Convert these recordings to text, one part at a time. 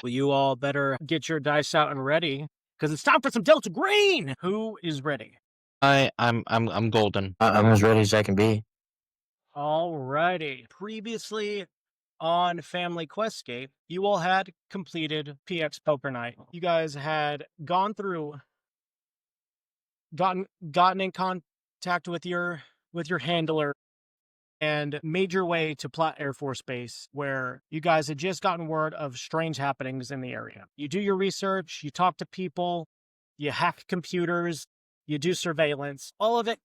Well, you all better get your dice out and ready, because it's time for some Delta Green! Who is ready? I'm golden. I'm as ready as I can be. Alrighty. Previously on Family Questscape, you all had completed PX Poker Night. You guys had gone through, gotten in contact with your handler, and made your way to Platt Air Force Base, where you guys had just gotten word of strange happenings in the area. You do your research, you talk to people, you hack computers, you do surveillance. All of it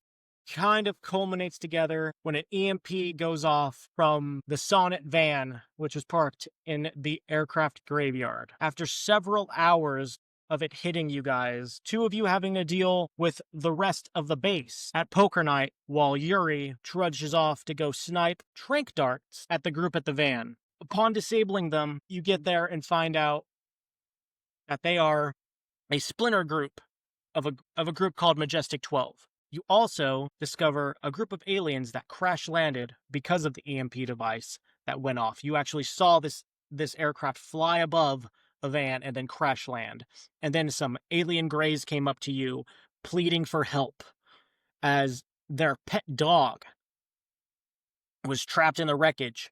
kind of culminates together when an EMP goes off from the Sonnet van, which was parked in the aircraft graveyard. After several hours of it hitting you guys, two of you having to deal with the rest of the base at poker night, while Yuri trudges off to go snipe trank darts at the group at the van. Upon disabling them, you get there and find out that they are a splinter group of a group called Majestic 12. You also discover a group of aliens that crash landed because of the EMP device that went off. You actually saw this aircraft fly above a van and then crash land. And then some alien greys came up to you pleading for help as their pet dog was trapped in the wreckage.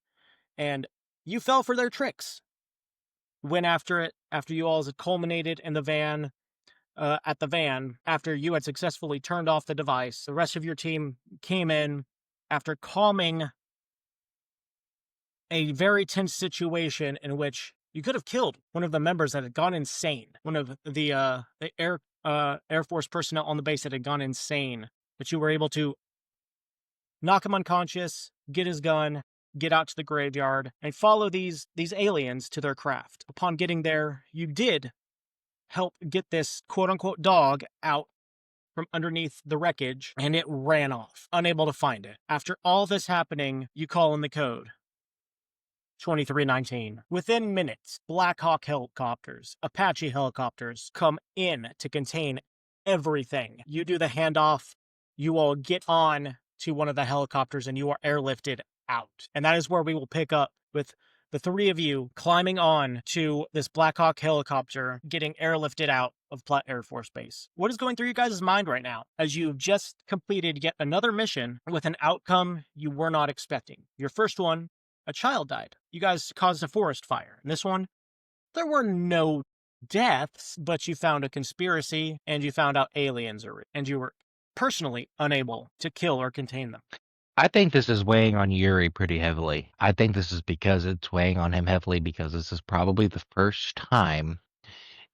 And you fell for their tricks. Went after it after you all had culminated in the van. At the van, after you had successfully turned off the device, the rest of your team came in after calming a very tense situation in which you could have killed one of the members that had gone insane. One of the Air Force personnel on the base that had gone insane. But you were able to knock him unconscious, get his gun, get out to the graveyard, and follow these aliens to their craft. Upon getting there, you did help get this quote-unquote dog out from underneath the wreckage, and it ran off, unable to find it. After all this happening, you call in the code 2319. Within minutes, Black Hawk helicopters, Apache helicopters come in to contain everything. You do the handoff, you all get on to one of the helicopters, and you are airlifted out. And that is where we will pick up with the three of you climbing on to this Black Hawk helicopter, getting airlifted out of Platt Air Force Base. What is going through your guys' mind right now as you've just completed yet another mission with an outcome you were not expecting? Your first one, a child died. You guys caused a forest fire. In this one, there were no deaths, but you found a conspiracy and you found out aliens are real, and you were personally unable to kill or contain them. I think this is weighing on Yuri pretty heavily. I think this is because it's weighing on him heavily because this is probably the first time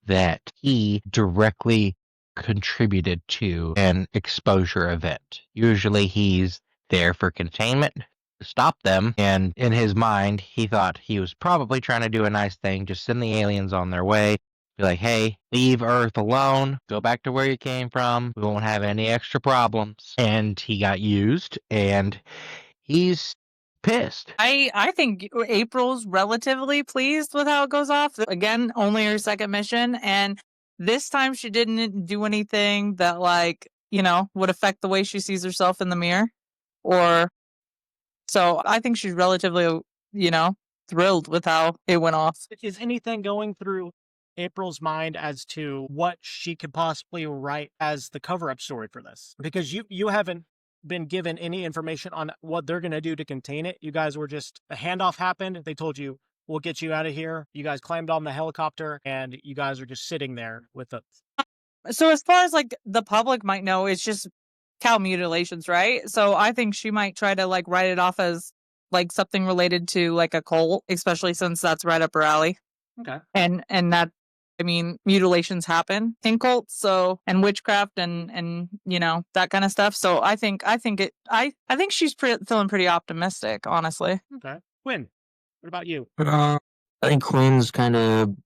that he directly contributed to an exposure event. Usually he's there for containment, to stop them, and in his mind, he thought he was probably trying to do a nice thing, just send the aliens on their way. Be like, hey, leave Earth alone. Go back to where you came from. We won't have any extra problems. And he got used, and he's pissed. I think April's relatively pleased with how it goes off. Again, only her second mission, and this time she didn't do anything that, like, would affect the way she sees herself in the mirror. So I think she's relatively, thrilled with how it went off. Is anything going through April's mind as to what she could possibly write as the cover-up story for this? Because you haven't been given any information on what they're going to do to contain it. You guys were just, a handoff happened. They told you, we'll get you out of here. You guys climbed on the helicopter, and you guys are just sitting there with us. So as far as, like, the public might know, it's just cow mutilations, right? So I think she might try to, like, write it off as, like, something related to, like, a cult, especially since that's right up her alley. Okay. And that, mutilations happen in cults, so, and witchcraft and that kind of stuff. So I think she's feeling pretty optimistic, honestly. Okay. Quinn, what about you? I think Quinn's kind of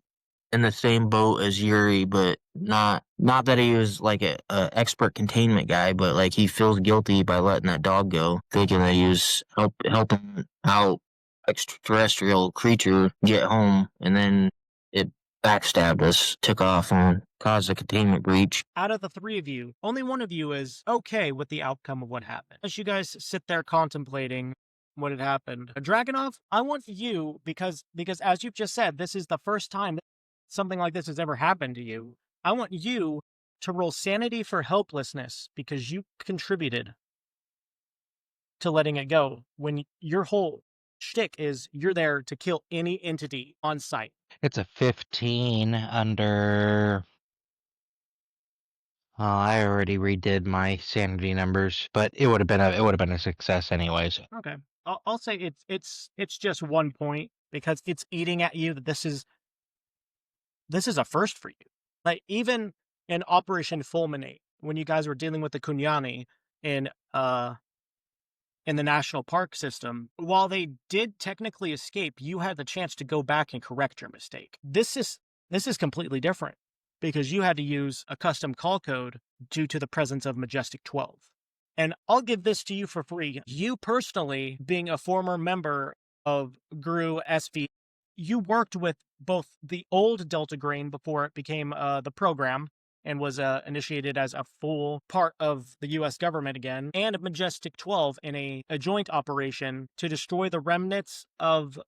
in the same boat as Yuri, but not that he was like a expert containment guy, but like he feels guilty by letting that dog go, thinking that he was helping out extraterrestrial creature get home, and then it backstabbed us, took off, and caused a containment breach. Out of the three of you, only one of you is okay with the outcome of what happened. As you guys sit there contemplating what had happened, Dragonov, I want you, because as you've just said, this is the first time something like this has ever happened to you, I want you to roll sanity for helplessness because you contributed to letting it go when your whole shtick is you're there to kill any entity on sight. It's a 15 under. I already redid my sanity numbers, but it would have been a success anyways. Okay. I'll say it's just 1 point because it's eating at you that this is a first for you. Like even in Operation Fulminate, when you guys were dealing with the Kunyani in the national park system, while they did technically escape, you had the chance to go back and correct your mistake. This is completely different because you had to use a custom call code due to the presence of Majestic 12. And I'll give this to you for free. You personally, being a former member of GRU SV, you worked with both the old Delta Grain before it became the program and was initiated as a full part of the U.S. government again, and Majestic 12 in a joint operation to destroy the remnants of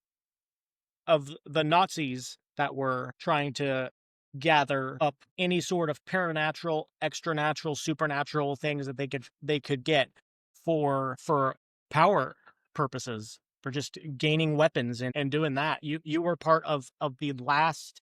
the Nazis that were trying to gather up any sort of paranatural, extranatural, supernatural things that they could get for power purposes, for just gaining weapons and doing that. You were part of the last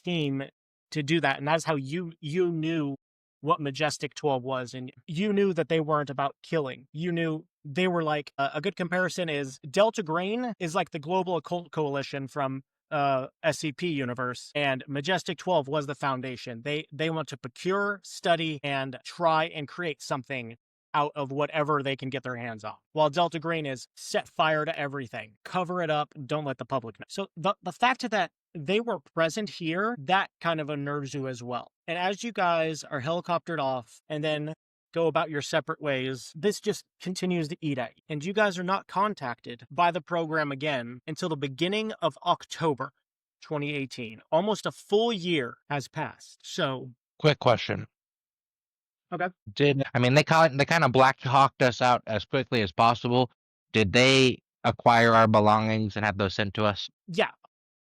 team to do that, and that's how you knew what Majestic 12 was, and you knew that they weren't about killing. You knew they were like a good comparison is Delta Grain is like the global occult coalition from SCP universe, and Majestic 12 was the foundation. They want to procure, study, and try and create something out of whatever they can get their hands on. While Delta Grain is set fire to everything, cover it up, don't let the public know. So the fact that they were present here, that kind of unnerves you as well. And as you guys are helicoptered off and then go about your separate ways, this just continues to eat at you. And you guys are not contacted by the program again until the beginning of October 2018. Almost a full year has passed. So, Quick question. okay. They kind of Black Hawked us out as quickly as possible. Did they acquire our belongings and have those sent to us? Yeah.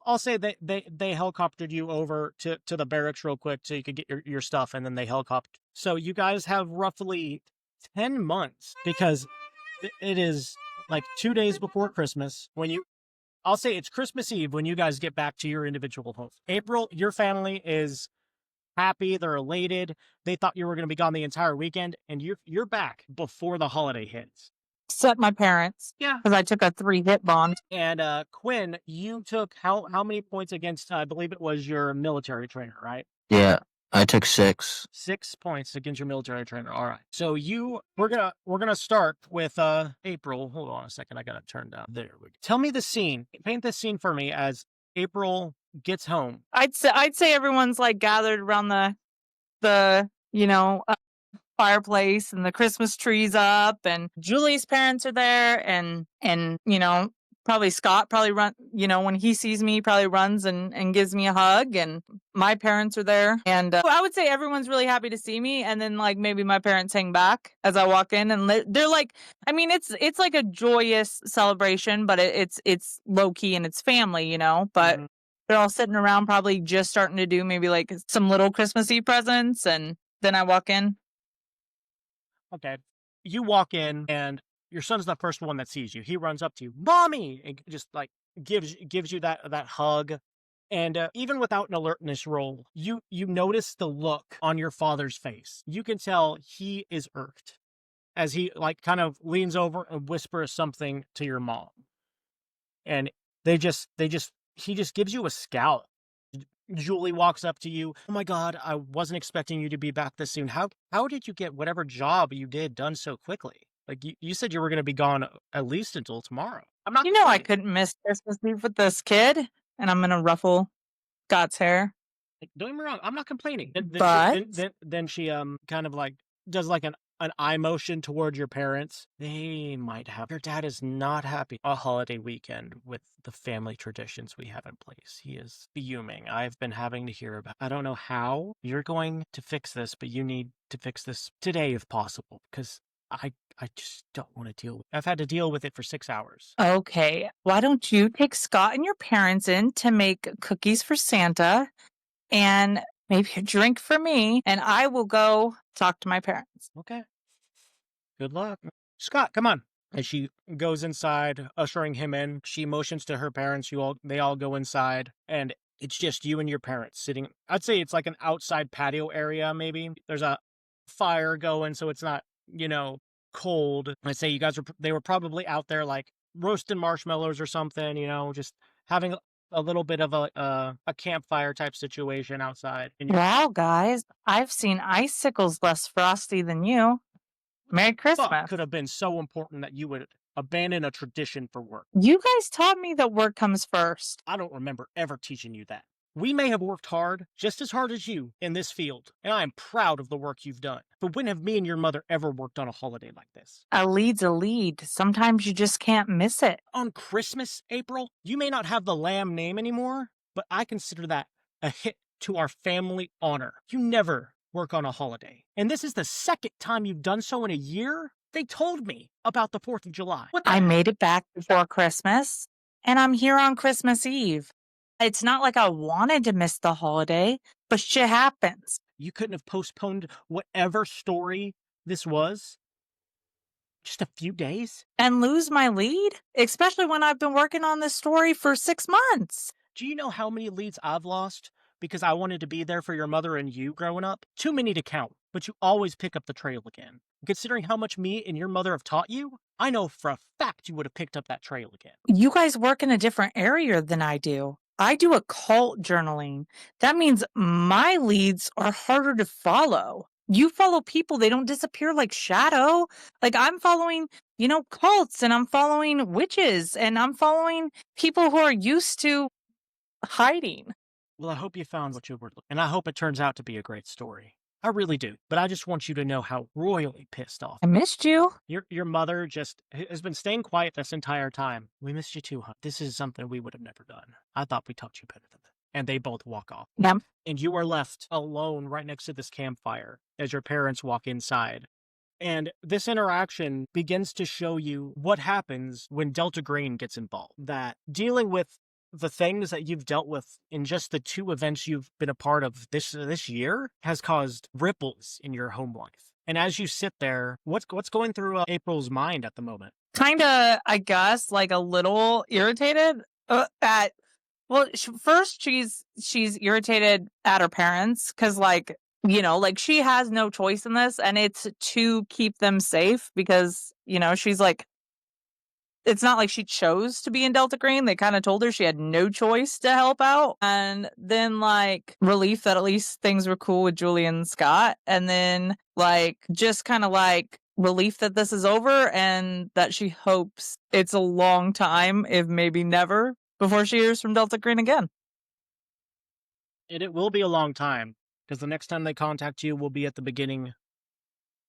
I'll say they helicoptered you over to the barracks real quick so you could get your stuff, and then they helicoptered. So you guys have roughly 10 months because it is like 2 days before Christmas I'll say it's Christmas Eve when you guys get back to your individual homes. April, your family is happy, they're elated. They thought you were going to be gone the entire weekend, and you're back before the holiday hits. Except my parents. Yeah. Because I took a 3-hit bond. And Quinn, you took how many points against, I believe it was your military trainer, right? Yeah, I took 6. 6 points against your military trainer. All right. So we're gonna start with April. Hold on a second. I gotta turn down. There we go. Tell me the scene. Paint this scene for me as April gets home. I'd say everyone's like gathered around the fireplace and the Christmas trees up, and Julie's parents are there, and probably Scott run, when he sees me, probably runs and gives me a hug, and my parents are there, and I would say everyone's really happy to see me, and then like maybe my parents hang back as I walk in, and they're like, I mean, it's like a joyous celebration, but it's low key and it's family, but they're all sitting around, probably just starting to do maybe like some little Christmassy presents, and then I walk in. Okay. You walk in, and your son's the first one that sees you. He runs up to you, "Mommy!" and just like gives you that hug. And even without an alertness roll, you notice the look on your father's face. You can tell he is irked as he like kind of leans over and whispers something to your mom. And he just gives you a scowl. Julie walks up to you. "Oh my God, I wasn't expecting you to be back this soon. How did you get whatever job you did done so quickly? Like you said you were going to be gone at least until tomorrow." I'm not. I couldn't miss Christmas Eve with this kid, and I'm gonna ruffle Scott's hair. Don't get me wrong. I'm not complaining. Then she kind of like does like an eye motion towards your parents. They might have. Your dad is not happy. A holiday weekend with the family traditions we have in place. He is fuming. I've been having to hear about. I don't know how you're going to fix this, but you need to fix this today if possible, because I just don't want to deal with it. I've had to deal with it for 6 hours. Okay, why don't you take Scott and your parents in to make cookies for Santa? and maybe a drink for me, and I will go talk to my parents. Okay. Good luck. Scott, come on. As she goes inside, ushering him in, she motions to her parents. They all go inside, and it's just you and your parents sitting. I'd say it's like an outside patio area, maybe. There's a fire going, so it's not, cold. I'd say they were probably out there like roasting marshmallows or something, just having a little bit of a campfire type situation outside. Wow, guys, I've seen icicles less frosty than you. Merry Christmas. Could have been so important that you would abandon a tradition for work. You guys taught me that work comes first. I don't remember ever teaching you that. We may have worked hard, just as hard as you, in this field, and I am proud of the work you've done. But when have me and your mother ever worked on a holiday like this? A lead's a lead. Sometimes you just can't miss it. On Christmas, April, you may not have the lamb name anymore, but I consider that a hit to our family honor. You never work on a holiday. And this is the second time you've done so in a year? They told me about the 4th of July. I made it back before Christmas, and I'm here on Christmas Eve. It's not like I wanted to miss the holiday, but shit happens. You couldn't have postponed whatever story this was? Just a few days? And lose my lead? Especially when I've been working on this story for 6 months. Do you know how many leads I've lost because I wanted to be there for your mother and you growing up? Too many to count, but you always pick up the trail again. Considering how much me and your mother have taught you, I know for a fact you would have picked up that trail again. You guys work in a different area than I do. I do occult journaling. That means my leads are harder to follow. You follow people, they don't disappear like shadow. Like I'm following, cults, and I'm following witches, and I'm following people who are used to hiding. Well, I hope you found what you were looking, and I hope it turns out to be a great story. I really do, but I just want you to know how royally pissed off. I missed you. Your mother just has been staying quiet this entire time. We missed you too, huh? This is something we would have never done. I thought we taught you better than that. And they both walk off. Yep. And you are left alone right next to this campfire as your parents walk inside. And this interaction begins to show you what happens when Delta Green gets involved. That dealing with the things that you've dealt with in just the 2 events you've been a part of this year has caused ripples in your home life. And as you sit there, what's going through April's mind at the moment? Kinda, I guess, like a little irritated at. Well, first she's irritated at her parents because, she has no choice in this, and it's to keep them safe because, she's like, it's not like she chose to be in Delta Green. They kind of told her she had no choice to help out. And then, relief that at least things were cool with Julie and Scott. And then, just kind of relief that this is over and that she hopes it's a long time, if maybe never, before she hears from Delta Green again. It will be a long time, because the next time they contact you will be at the beginning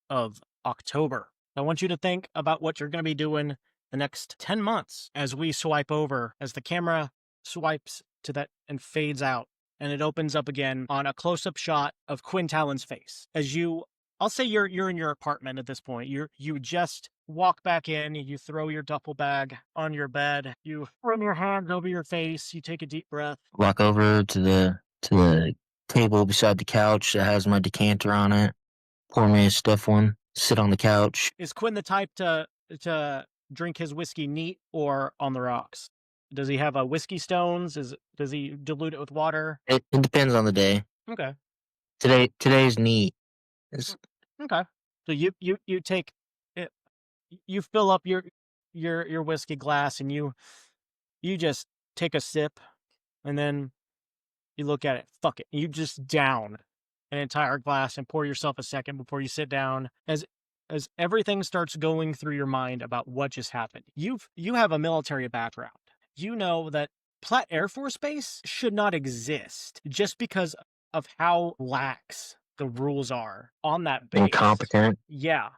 of October. I want you to think about what you're going to be doing the next 10 months as we swipe over, as the camera swipes to that and fades out, and it opens up again on a close-up shot of Quinn Talen's face. I'll say you're in your apartment at this point. You just walk back in, you throw your duffel bag on your bed, you run your hands over your face, you take a deep breath. Walk over to the table beside the couch that has my decanter on it. Pour me a stiff one. Sit on the couch. Is Quinn the type to drink his whiskey neat or on the rocks? Does he have a whiskey stones? Does he dilute it with water? It depends on the day. Okay. Today's neat. Okay. So you take it, you fill up your whiskey glass and you just take a sip, and then you look at it. Fuck it. You just down an entire glass and pour yourself a second before you sit down. As everything starts going through your mind about what just happened, you have a military background. You know that Platt Air Force Base should not exist just because of how lax the rules are on that base. Incompetent. Yeah.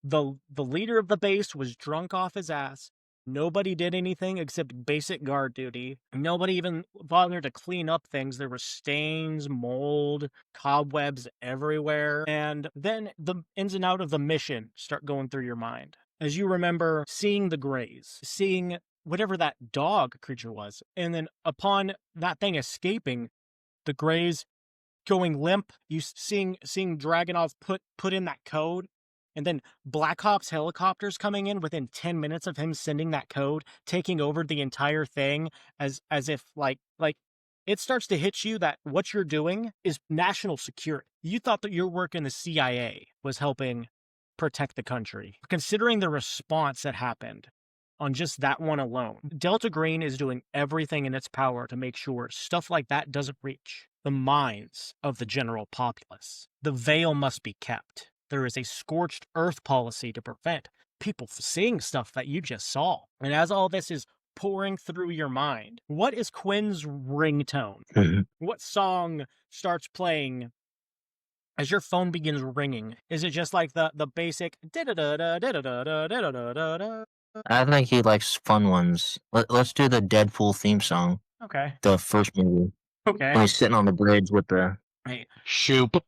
The leader of the base was drunk off his ass. Nobody did anything except basic guard duty. Nobody even bothered to clean up things. There were stains, mold, cobwebs everywhere. And then the ins and outs of the mission start going through your mind. As you remember seeing the Greys, seeing whatever that dog creature was. And then upon that thing escaping, the Greys going limp, you seeing Dragunov put in that code, and then Black Ops helicopters coming in within 10 minutes of him sending that code, taking over the entire thing as if like it starts to hit you that what you're doing is national security. You thought that your work in the CIA was helping protect the country. Considering the response that happened on just that one alone, Delta Green is doing everything in its power to make sure stuff like that doesn't reach the minds of the general populace. The veil must be kept. There is a scorched earth policy to prevent people seeing stuff that you just saw. And as all this is pouring through your mind, what is Quinn's ringtone? What song starts playing as your phone begins ringing? Is it just like the basic da-da-da-da-da-da-da-da-da-da-da? I think he likes fun ones. Let's do the Deadpool theme song. Okay. The first movie. Okay. When he's sitting on the bridge with the... Right. Shoop.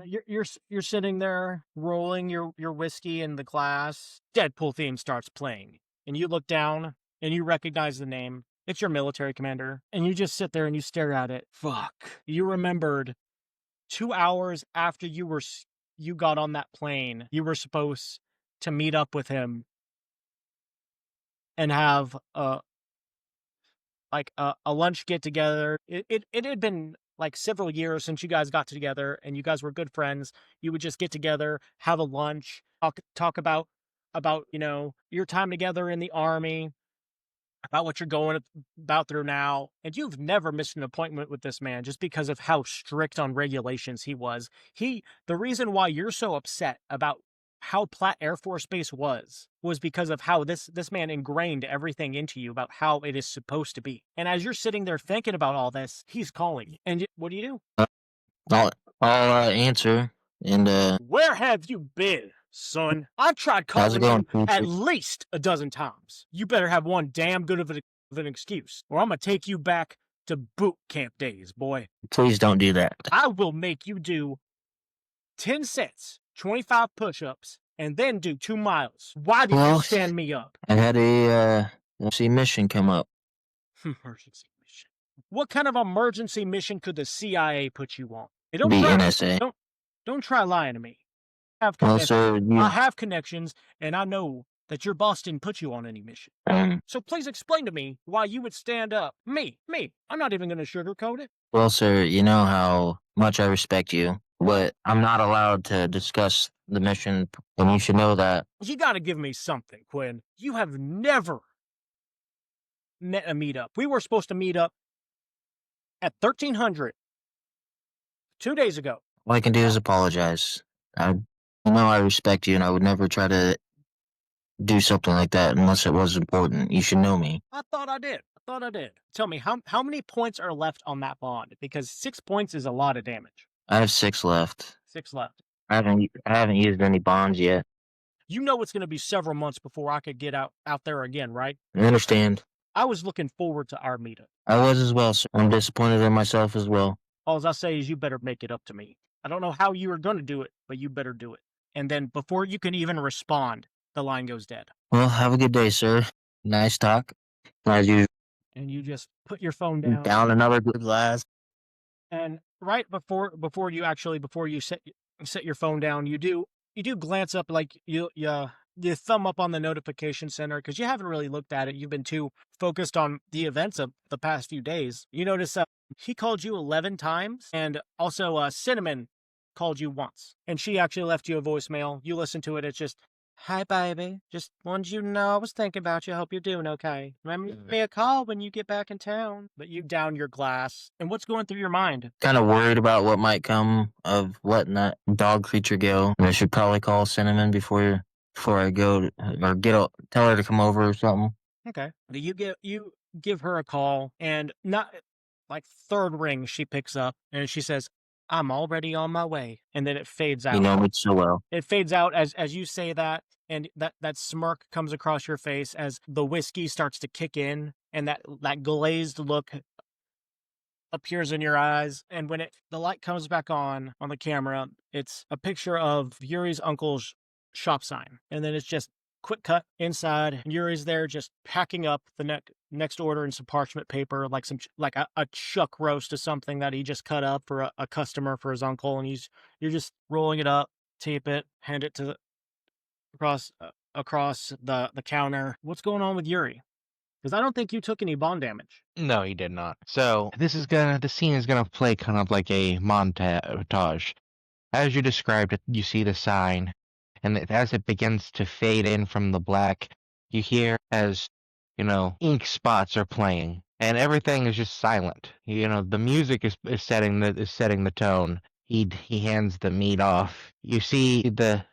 You're sitting there rolling your whiskey in the glass. Deadpool theme starts playing, and you look down and you recognize the name. It's your military commander, and you just sit there and you stare at it. Fuck. You remembered 2 hours after you got on that plane, you were supposed to meet up with him and have a lunch get together. It had been like several years since you guys got together, and you guys were good friends. You would just get together, have a lunch, talk about your time together in the army, about what you're going about through now. And you've never missed an appointment with this man just because of how strict on regulations he was. The reason why you're so upset about how Platt Air Force Base was because of how this man ingrained everything into you about how it is supposed to be. And as you're sitting there thinking about all this, he's calling you. And what do you do? I'll answer. And Where have you been, son? I've tried how's it calling going, you at Peter? least a dozen times. You better have one damn good of an excuse, or I'm gonna take you back to boot camp days, boy. Please don't do that. I will make you do 10 sets, 25 push-ups, and then do 2 miles. Why did you stand me up? I had a emergency mission come up. Emergency mission. What kind of emergency mission could the CIA put you on? Hey, The NSA. Don't try lying to me. Well, sir, I have connections, and I know that your boss didn't put you on any mission. So please explain to me why you would stand up. Me. I'm not even going to sugarcoat it. Well, sir, you know how much I respect you, but I'm not allowed to discuss the mission, and you should know that. You got to give me something, Quinn. You have never met a meetup. We were supposed to meet up at 1300 2 days ago. All I can do is apologize. I know I respect you, and I would never try to do something like that unless it was important. You should know me. I thought I did. Tell me, how many points are left on that bond? Because 6 points is a lot of damage. I have 6 left. 6 left. I haven't used any bonds yet. You know it's going to be several months before I could get out there again, right? I understand. I was looking forward to our meetup. I was as well, sir. I'm disappointed in myself as well. All I say is you better make it up to me. I don't know how you are going to do it, but you better do it. And then before you can even respond, the line goes dead. Well, have a good day, sir. Nice talk. As usual. And you just put your phone down. Down another good glass. And right before you set your phone down, you do glance up, like you thumb up on the notification center because you haven't really looked at it. You've been too focused on the events of the past few days. You notice he called you 11 times, and also Cinnamon called you once, and she actually left you a voicemail. You listen to it. It's just, "Hi, baby. Just wanted you to know I was thinking about you. Hope you're doing okay. Remember, give me a call when you get back in town." But you down your glass. And what's going through your mind? Kind of worried about what might come of letting that dog creature go. I should probably call Cinnamon before I go, or tell her to come over or something. Okay. You give her a call, and not like third ring, she picks up and she says, "I'm already on my way." And then it fades out. You know me so well. It fades out as you say that, and that smirk comes across your face as the whiskey starts to kick in, and that glazed look appears in your eyes. And when the light comes back on the camera, it's a picture of Yuri's uncle's shop sign. And then it's just quick cut inside. Yuri's there just packing up the next order in some parchment paper, like a chuck roast of something that he just cut up for a customer for his uncle, and you're just rolling it up, tape it, hand it to across the counter. What's going on with Yuri? Because I don't think you took any bond damage. No, he did not. So the scene is gonna play kind of like a montage. As you described it, you see the sign, and as it begins to fade in from the black, you hear as, ink spots are playing, and everything is just silent. The music is setting the tone. He hands the meat off. You see the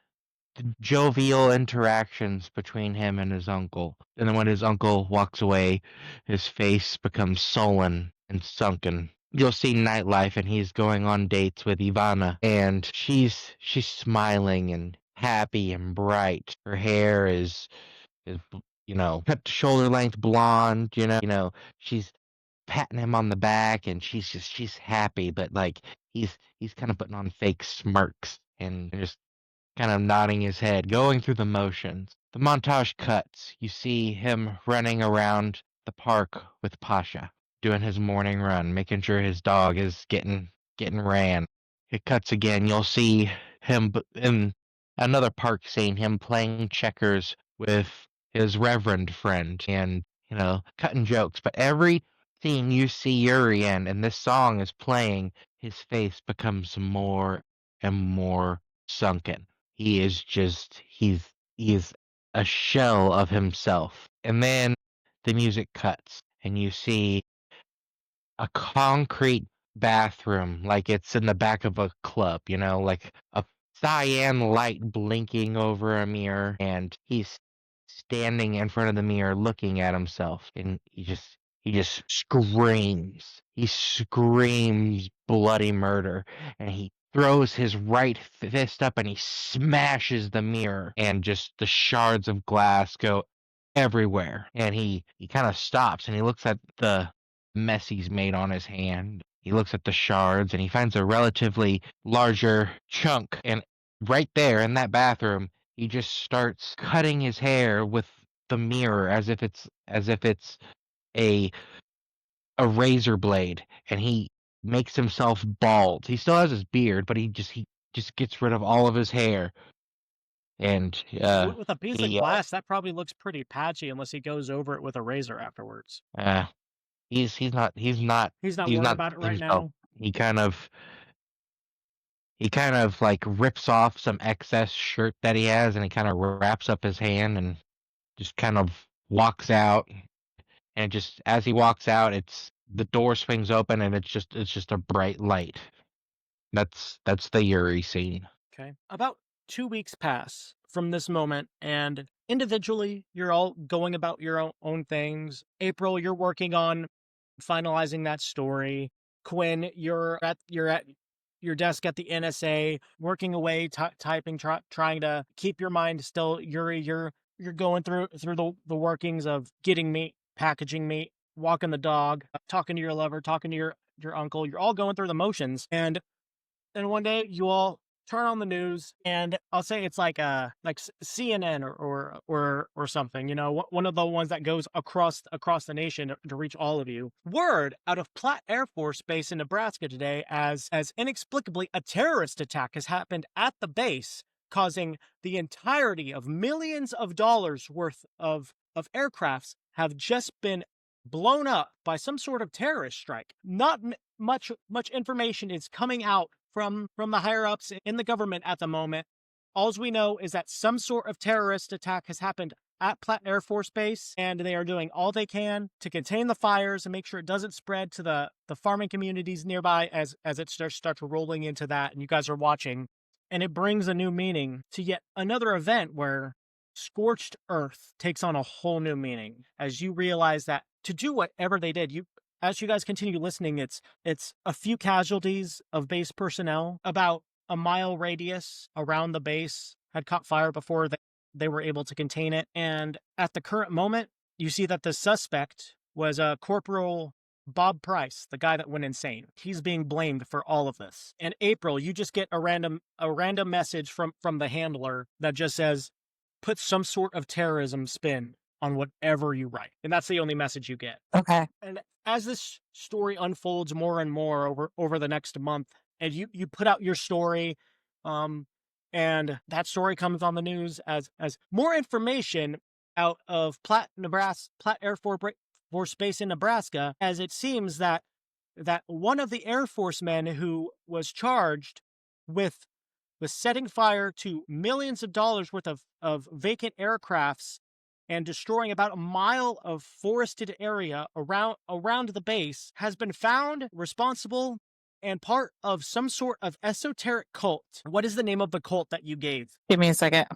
jovial interactions between him and his uncle. And then when his uncle walks away, his face becomes sullen and sunken. You'll see nightlife, and he's going on dates with Ivana, and she's smiling and happy and bright. Her hair is cut to shoulder length blonde. She's patting him on the back, and she's happy, but like he's kind of putting on fake smirks and just kind of nodding his head, going through the motions. The montage cuts. You see him running around the park with Pasha, doing his morning run, making sure his dog is getting ran. It cuts again. You'll see him in another park scene, him playing checkers with his reverend friend and, cutting jokes. But every scene you see Yuri in, and this song is playing, his face becomes more and more sunken. He is he's a shell of himself. And then the music cuts, and you see a concrete bathroom, like it's in the back of a club, like a cyan light blinking over a mirror, and he's standing in front of the mirror looking at himself, and he just screams. He screams bloody murder, and he throws his right fist up and he smashes the mirror, and just the shards of glass go everywhere. And he kind of stops, and he looks at the mess he's made on his hand. He looks at the shards, and he finds a relatively larger chunk, and right there in that bathroom he just starts cutting his hair with the mirror as if it's a razor blade, and he makes himself bald. He still has his beard, but he just gets rid of all of his hair. And with a piece of glass, that probably looks pretty patchy unless he goes over it with a razor afterwards. He's not worried about it right now. He kind of like rips off some excess shirt that he has, and he kind of wraps up his hand and just kind of walks out. And just as he walks out, the door swings open, and it's just a bright light. That's the Yuri scene. Okay. About 2 weeks pass from this moment, and individually, you're all going about your own things. April, you're working on finalizing that story. Quinn, you're at your desk at the NSA, working away, typing, trying to keep your mind still. Yuri, you're going through the workings of getting meat, packaging meat, walking the dog, talking to your lover, talking to your uncle. You're all going through the motions, and then one day you all turn on the news, and I'll say it's like CNN or something, one of the ones that goes across the nation to reach all of you. Word out of Platt Air Force Base in Nebraska today, as inexplicably a terrorist attack has happened at the base, causing the entirety of millions of dollars worth of aircrafts have just been blown up by some sort of terrorist strike. Not much information is coming out from the higher-ups in the government at the moment. All we know is that some sort of terrorist attack has happened at Platt Air Force Base, and they are doing all they can to contain the fires and make sure it doesn't spread to the farming communities nearby as it starts rolling into that, and you guys are watching. And it brings a new meaning to yet another event where scorched earth takes on a whole new meaning as you realize that to do whatever they did, as you guys continue listening, it's a few casualties of base personnel. About a mile radius around the base had caught fire before they were able to contain it. And at the current moment, you see that the suspect was Corporal Bob Price, the guy that went insane. He's being blamed for all of this. And April, you just get a random message from the handler that just says, put some sort of terrorism spin on whatever you write. And that's the only message you get. Okay. And as this story unfolds more and more over the next month, and you put out your story, and that story comes on the news as more information out of Platt Air Force Base in Nebraska, as it seems that one of the Air Force men who was charged with setting fire to millions of dollars worth of vacant aircrafts and destroying about a mile of forested area around the base has been found responsible and part of some sort of esoteric cult. What is the name of the cult that you gave? Give me a second.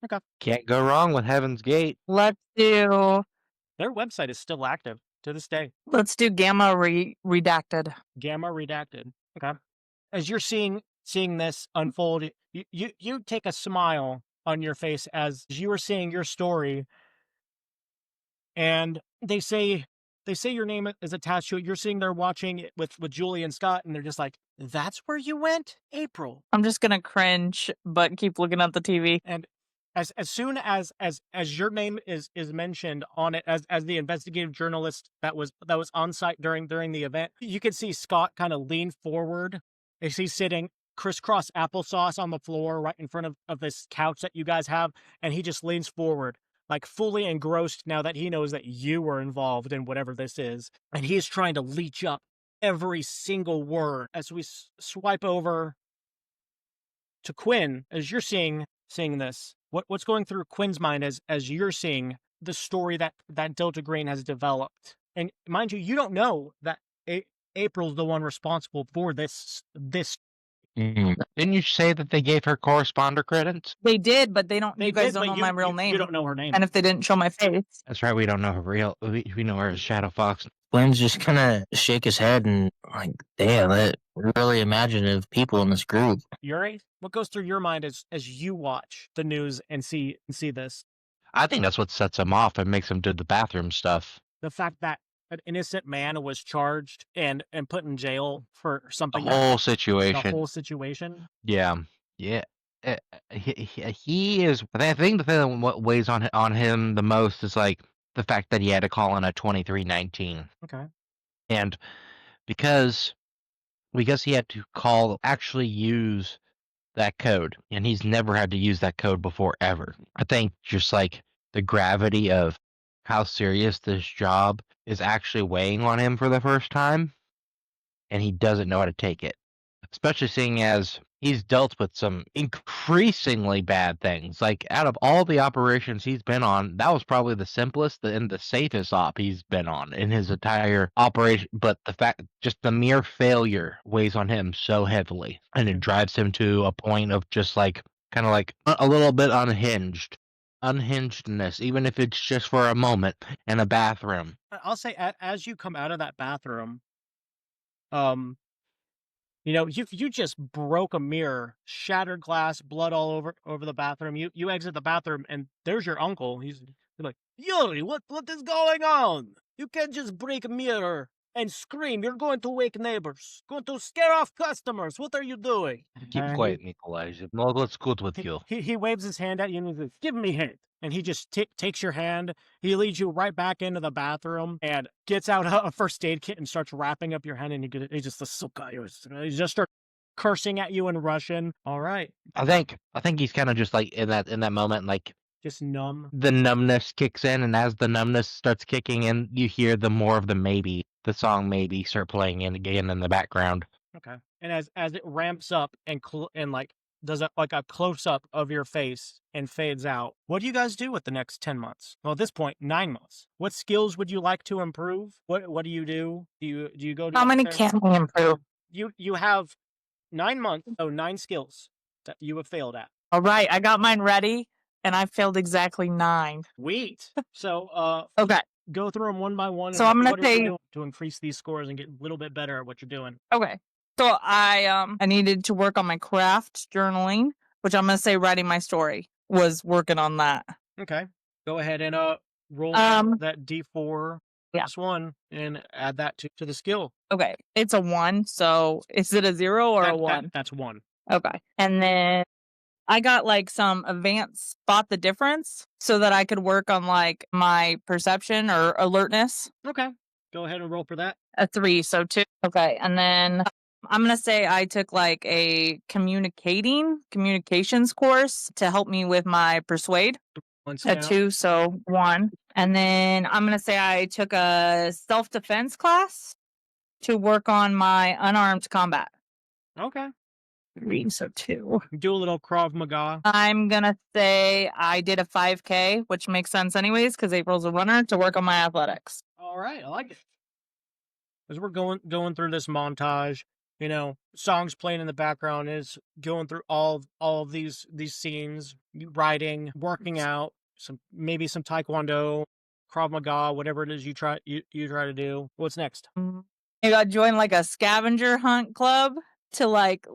Okay. Can't go wrong with Heaven's Gate. Let's do Their website is still active to this day. Gamma Redacted. Gamma Redacted. Okay. As you're seeing this unfold, you take a smile on your face as you are seeing your story, and they say your name is attached to it. You're sitting there watching it with Julie and Scott, and they're just like, "That's where you went, April." I'm just gonna cringe, but keep looking at the TV. And as soon as your name is mentioned on it as the investigative journalist that was on site during the event, you can see Scott kind of lean forward as he's sitting crisscross applesauce on the floor right in front of this couch that you guys have, and he just leans forward, like fully engrossed now that he knows that you were involved in whatever this is, and he is trying to leech up every single word. As we swipe over to Quinn, as you're seeing this, what's going through Quinn's mind as you're seeing the story that Delta Green has developed? And mind you, you don't know that April's the one responsible for this. Didn't you say that they gave her corresponder credits? They did, but they don't. You guys don't know my real name. You don't know her name. And if they didn't show my face, That's right, we don't know her real. We know her as Shadow Fox. Quinn's just gonna shake his head and like, damn, that really imaginative people in this group. Yuri, what goes through your mind as you watch the news and see this? I think that's what sets him off and makes him do the bathroom stuff. The fact that an innocent man was charged and put in jail for something. The whole situation. Yeah. He is. I think the thing that what weighs on him the most is like the fact that he had to call in a 2319. Okay. And because he had to actually use that code, and he's never had to use that code before ever. I think just like the gravity of how serious this job is actually weighing on him for the first time, and he doesn't know how to take it. Especially seeing as he's dealt with some increasingly bad things. Like, out of all the operations he's been on, that was probably the simplest and the safest op he's been on in his entire operation. But just the mere failure weighs on him so heavily, and it drives him to a point of just like, kind of like a little bit unhingedness, even if it's just for a moment in a bathroom. I'll say, as you come out of that bathroom, you just broke a mirror, shattered glass, blood all over the bathroom. You exit the bathroom, and there's your uncle. He's like, Yuri, what is going on? You can't just break a mirror and scream. You're going to wake neighbors, going to scare off customers. What are you doing? Keep quiet, Nikolai. No, what's good with you? He waves his hand at you and he says, "Give me a hand." And he just takes your hand. He leads you right back into the bathroom and gets out a first aid kit and starts wrapping up your hand. And he just starts cursing at you in Russian. All right. I think he's kind of just like in that moment, like just numb. The numbness kicks in, and as the numbness starts kicking in, you hear the song "Maybe" start playing again in the background. Okay. And as it ramps up and like does it like a close up of your face and fades out, what do you guys do with the next 10 months? Well, at this point, 9 months. What skills would you like to improve? What do you do? Do you go to how many can we improve? You have 9 months, 9 skills that you have failed at. All right, I got mine ready, and I failed exactly 9. Sweet. So okay, go through them one by one. So I'm gonna say to increase these scores and get a little bit better at what you're doing. Okay. So I needed to work on my craft journaling, which I'm gonna say writing my story was working on that. Okay. Go ahead and roll that D4 plus 1 and add that to the skill. Okay. It's a 1, so is it a 0 or a 1? That's 1. Okay. And then I got like some advanced spot the difference so that I could work on like my perception or alertness. Okay. Go ahead and roll for that. A 3, so 2. Okay, and then I'm gonna say I took like a communications course to help me with my persuade. Once A down. 2, so 1. And then I'm gonna say I took a self-defense class to work on my unarmed combat. Okay. 3, so 2. Do a little Krav Maga. I'm gonna say I did a 5K, which makes sense anyways, because April's a runner, to work on my athletics. All right, I like it. As we're going through this montage, songs playing in the background is going through all of these scenes, you riding, working out, maybe some taekwondo, Krav Maga, whatever it is you try to do. What's next? You got to join like a scavenger hunt club to like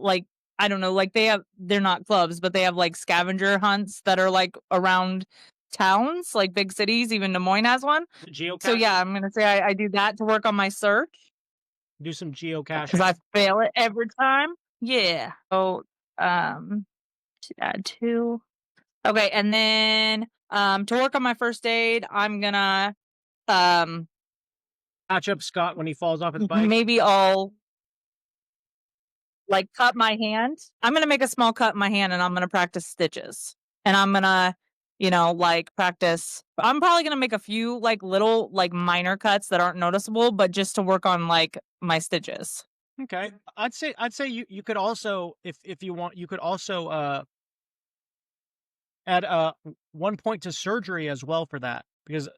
I don't know, like they're not clubs, but they have like scavenger hunts that are like around towns, like big cities. Even Des Moines has one. Geocaching? So yeah, I'm gonna say I do that to work on my search. Do some geocaching. Because I fail it every time. Yeah. So add 2. Okay, and then to work on my first aid, I'm gonna patch up Scott when he falls off his bike. maybe I'll like cut my hand. I'm gonna make a small cut in my hand and I'm gonna practice stitches. And I'm gonna, like practice. I'm probably gonna make a few like little like minor cuts that aren't noticeable, but just to work on like my stitches. Okay. I'd say you could also, if you want, you could also add 1 point to surgery as well for that, because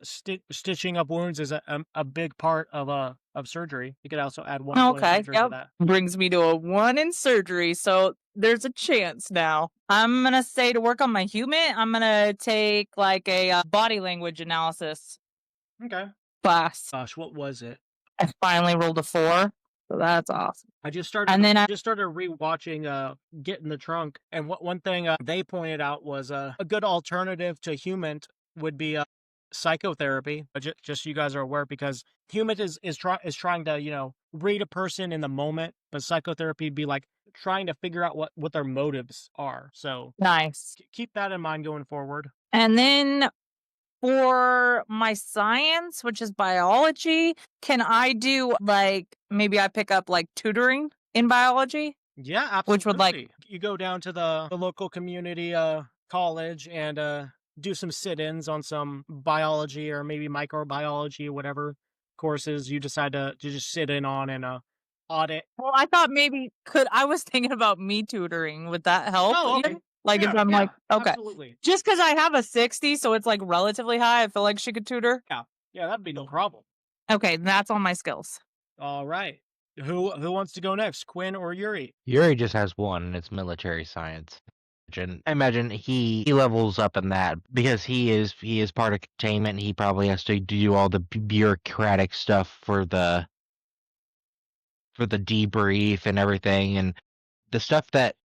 stitching up wounds is a big part of surgery. You could also add 1 point of surgery for that. Brings me to a 1 in surgery, so there's a chance now. I'm gonna say to work on my human, I'm gonna take like a body language analysis Okay. class. Gosh, what was it? I finally rolled a 4, so that's awesome. I just started rewatching Get in the Trunk, and one thing they pointed out was a good alternative to human would be psychotherapy. Just so you guys are aware, because human is trying to read a person in the moment, but psychotherapy would be like trying to figure out what their motives are. So Nice. keep that in mind going forward. And then for my science, which is biology, can I do like maybe I pick up like tutoring in biology? Yeah, absolutely. Which would like you go down to the local community college and do some sit-ins on some biology or maybe microbiology, whatever courses you decide to just sit in on and audit. Well, I thought maybe I was thinking about me tutoring. Would that help? Oh, okay. Like if I'm like, okay. Absolutely. Just because I have a 60, so it's like relatively high, I feel like she could tutor. Yeah, that'd be no problem. Okay, that's all my skills. All right. Who wants to go next, Quinn or Yuri? Yuri just has 1, and it's military science. I imagine he levels up in that because he is part of containment. He probably has to do all the bureaucratic stuff for the debrief and everything, and the stuff that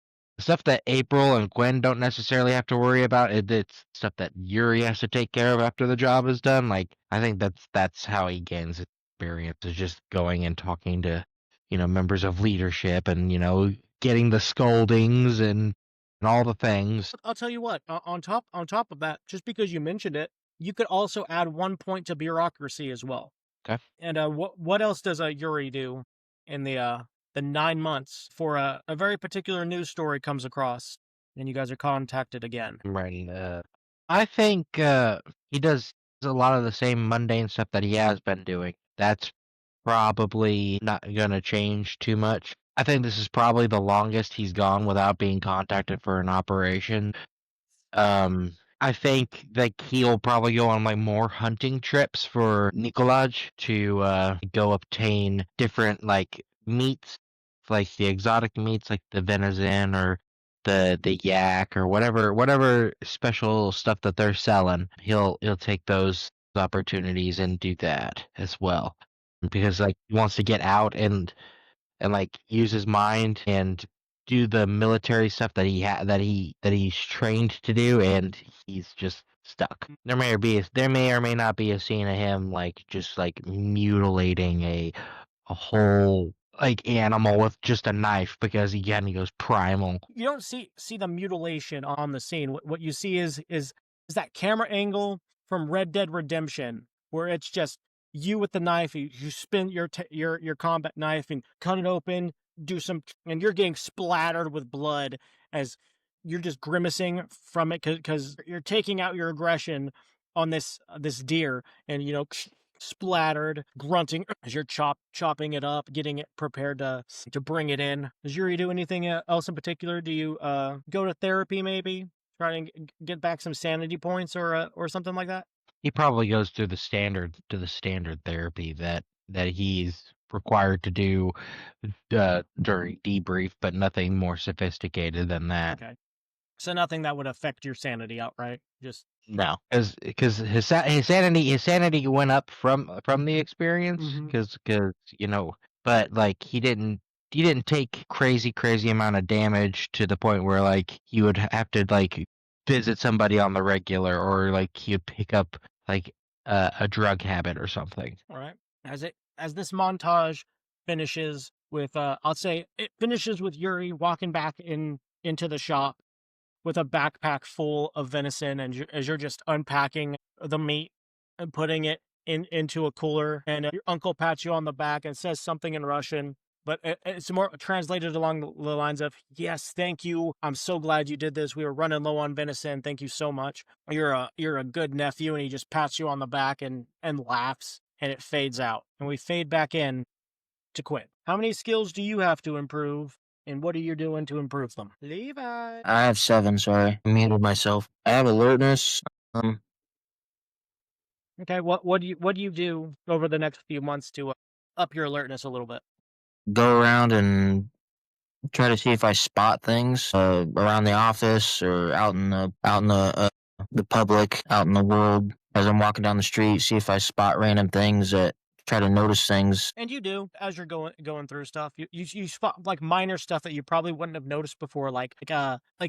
April and Gwen don't necessarily have to worry about. It's stuff that Yuri has to take care of after the job is done. Like, I think that's how he gains experience, is just going and talking to members of leadership and getting the scoldings and all the things. I'll tell you what, on top of that, just because you mentioned it, you could also add 1 point to bureaucracy as well. Okay. And what else does Yuri do in the 9 months for a very particular news story comes across and you guys are contacted again? Right. I think he does a lot of the same mundane stuff that he has been doing. That's probably not going to change too much. I think this is probably the longest he's gone without being contacted for an operation. I think that he'll probably go on like more hunting trips for Nikolaj to go obtain different like meats, like the exotic meats, like the venison or the yak or whatever special stuff that they're selling. He'll take those opportunities and do that as well, because like he wants to get out and like use his mind and do the military stuff that he's trained to do, and he's just stuck. There may or may not be a scene of him like just like mutilating a whole like animal with just a knife because he goes primal. You don't see the mutilation on the scene. What you see is that camera angle from Red Dead Redemption where it's just you with the knife. You spin your combat knife and cut it open, and you're getting splattered with blood as you're just grimacing from it because you're taking out your aggression on this deer, and splattered, grunting as you're chopping it up, getting it prepared to bring it in. Does Yuri do anything else in particular? Do you go to therapy maybe? Try to get back some sanity points or something like that? He probably goes through the standard therapy that he's required to do during debrief, but nothing more sophisticated than that. Okay. So nothing that would affect your sanity outright. Just no, because his sanity went up from the experience. Because but like he didn't take crazy amount of damage to the point where like he would have to like visit somebody on the regular, or like he would pick up like a drug habit or something. All right. As this montage finishes with I'll say it finishes with Yuri walking back into the shop with a backpack full of venison, and as you're just unpacking the meat and putting it into a cooler, and your uncle pats you on the back and says something in Russian, but it's more translated along the lines of, "Yes, thank you. I'm so glad you did this. We were running low on venison. Thank you so much. You're a good nephew." And he just pats you on the back and laughs, and it fades out. And we fade back in to Quinn. How many skills do you have to improve? And what are you doing to improve them? Leevi. I have 7, sorry. I muted myself. I have alertness. Okay, what do you do over the next few months to up your alertness a little bit? Go around and try to see if I spot things around the office or out in the public, out in the world as I'm walking down the street. See if I spot random things that try to notice things. And you do as you're going through stuff. You spot like minor stuff that you probably wouldn't have noticed before, like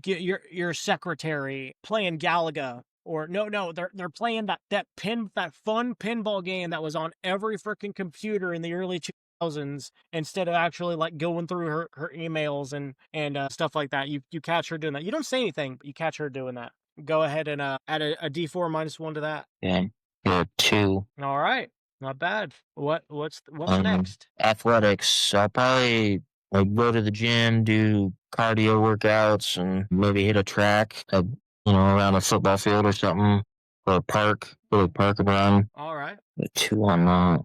your secretary playing Galaga, or no, they're playing that fun pinball game that was on every freaking computer in the early 2000s, instead of actually like going through her emails and stuff like that. You catch her doing that. You don't say anything, but you catch her doing that. Go ahead and add a D4 -1 to that. Yeah, 2. All right. Not bad. What's next? Athletics. I'll probably like go to the gym, do cardio workouts, and maybe hit a track, around a football field or something, or a park, go to the park and run. All right. 2 on that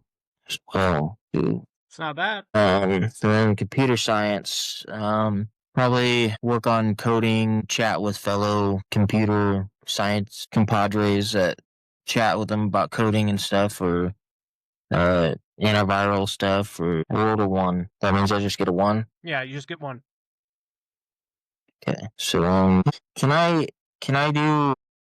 as well. 2. It's not bad. Then computer science. Probably work on coding, chat with fellow computer science compadres that chat with them about coding and stuff, or antiviral stuff, or I rolled a 1. That means I just get a 1? Yeah, you just get 1. Okay. So can I do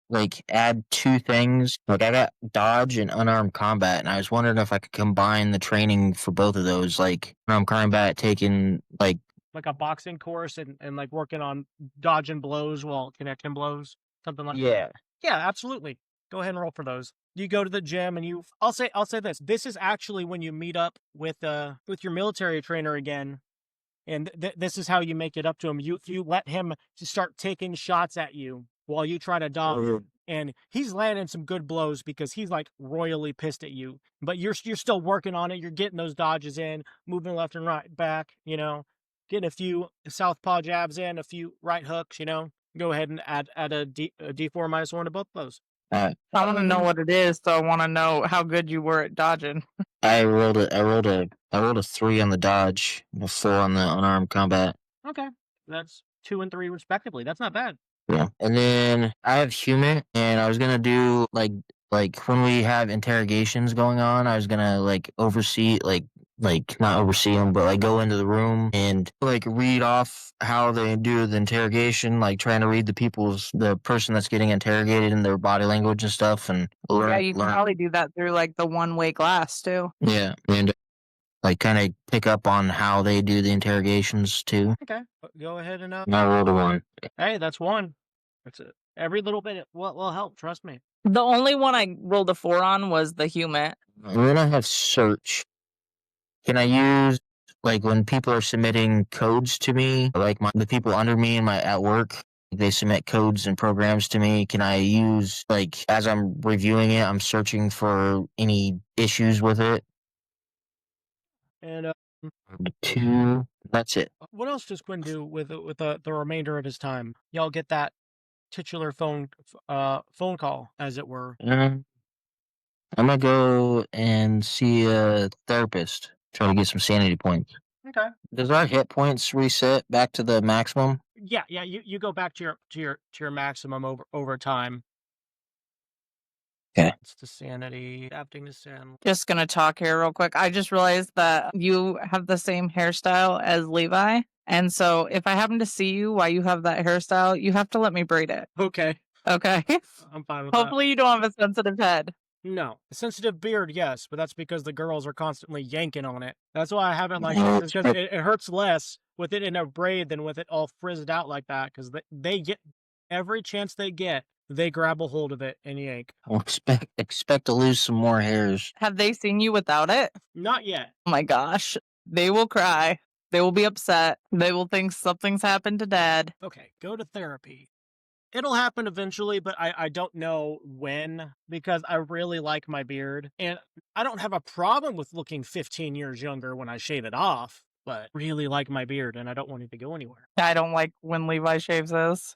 like add 2 things? Like I got dodge and unarmed combat, and I was wondering if I could combine the training for both of those, like unarmed combat taking like a boxing course and like working on dodging blows while connecting blows, something like that. Yeah, absolutely. Go ahead and roll for those. You go to the gym and I'll say this. This is actually when you meet up with your military trainer again, and this is how you make it up to him. You let him just start taking shots at you while you try to dodge, and he's landing some good blows because he's like royally pissed at you. But you're still working on it. You're getting those dodges in, moving left and right back. Getting a few southpaw jabs in, a few right hooks. Go ahead and add a D4 -1 to both those. I want to know what it is, so I want to know how good you were at dodging. I rolled a 3 on the dodge, and a 4 on the unarmed combat. Okay, that's 2 and 3 respectively. That's not bad. Yeah, and then I have human, and I was gonna do like when we have interrogations going on, I was gonna like oversee like not oversee them, but like go into the room and like read off how they do the interrogation, like trying to read the person that's getting interrogated and their body language and stuff, and learn. Yeah, you can probably do that through like the one-way glass too. Yeah, and like kind of pick up on how they do the interrogations too. Okay, go ahead and I rolled a 1. Hey, that's 1. That's it. Every little bit will help. Trust me. The only one I rolled a 4 on was the human. And then I have search. Can I use like when people are submitting codes to me, like the people under me at work, they submit codes and programs to me. Can I use, like, as I'm reviewing it, I'm searching for any issues with it? And 2, that's it. what else does Quinn do with the remainder of his time? Y'all get that titular phone call, as it were. I'm gonna go and see a therapist, try to get some sanity points. Okay. Does our hit points reset back to the maximum? Yeah. You go back to your maximum over time. Okay. It's the sanity, adapting to san. Just gonna talk here real quick. I just realized that you have the same hairstyle as Levi. And so if I happen to see you while you have that hairstyle, you have to let me braid it. Okay. Okay? I'm fine with Hopefully you don't have a sensitive head. that. No. A sensitive beard, yes, but that's because the girls are constantly yanking on it. That's why I have it like this, because it hurts less with it in a braid than with it all frizzed out like that, because they get every chance they get, they grab a hold of it and yank. I'll expect to lose some more hairs. Have they seen you without it? Not yet. Oh my gosh. They will cry. They will be upset. They will think something's happened to Dad. Okay, go to therapy. It'll happen eventually, but I don't know when, because I really like my beard. And I don't have a problem with looking 15 years younger when I shave it off, but really like my beard and I don't want it to go anywhere. I don't like when Levi shaves his.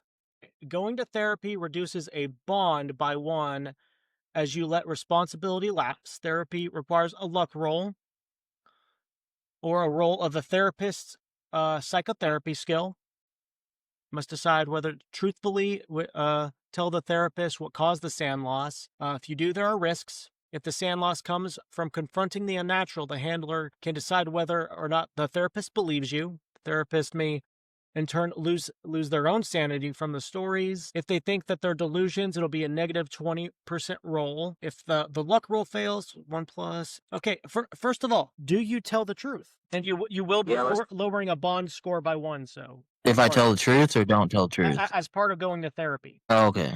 Going to therapy reduces a bond by 1 as you let responsibility lapse. Therapy requires a luck roll or a roll of the therapist's psychotherapy skill. Must decide whether to truthfully tell the therapist what caused the sand loss. If you do, there are risks. If the sand loss comes from confronting the unnatural, the handler can decide whether or not the therapist believes you. The therapist may, in turn, lose their own sanity from the stories. If they think that they're delusions, it'll be a negative 20% roll. If the luck roll fails, 1+. Okay, first of all, do you tell the truth? And you will be lowering a bond score by 1, so... If I tell the truth or don't tell the truth? As part of going to therapy. Oh, okay.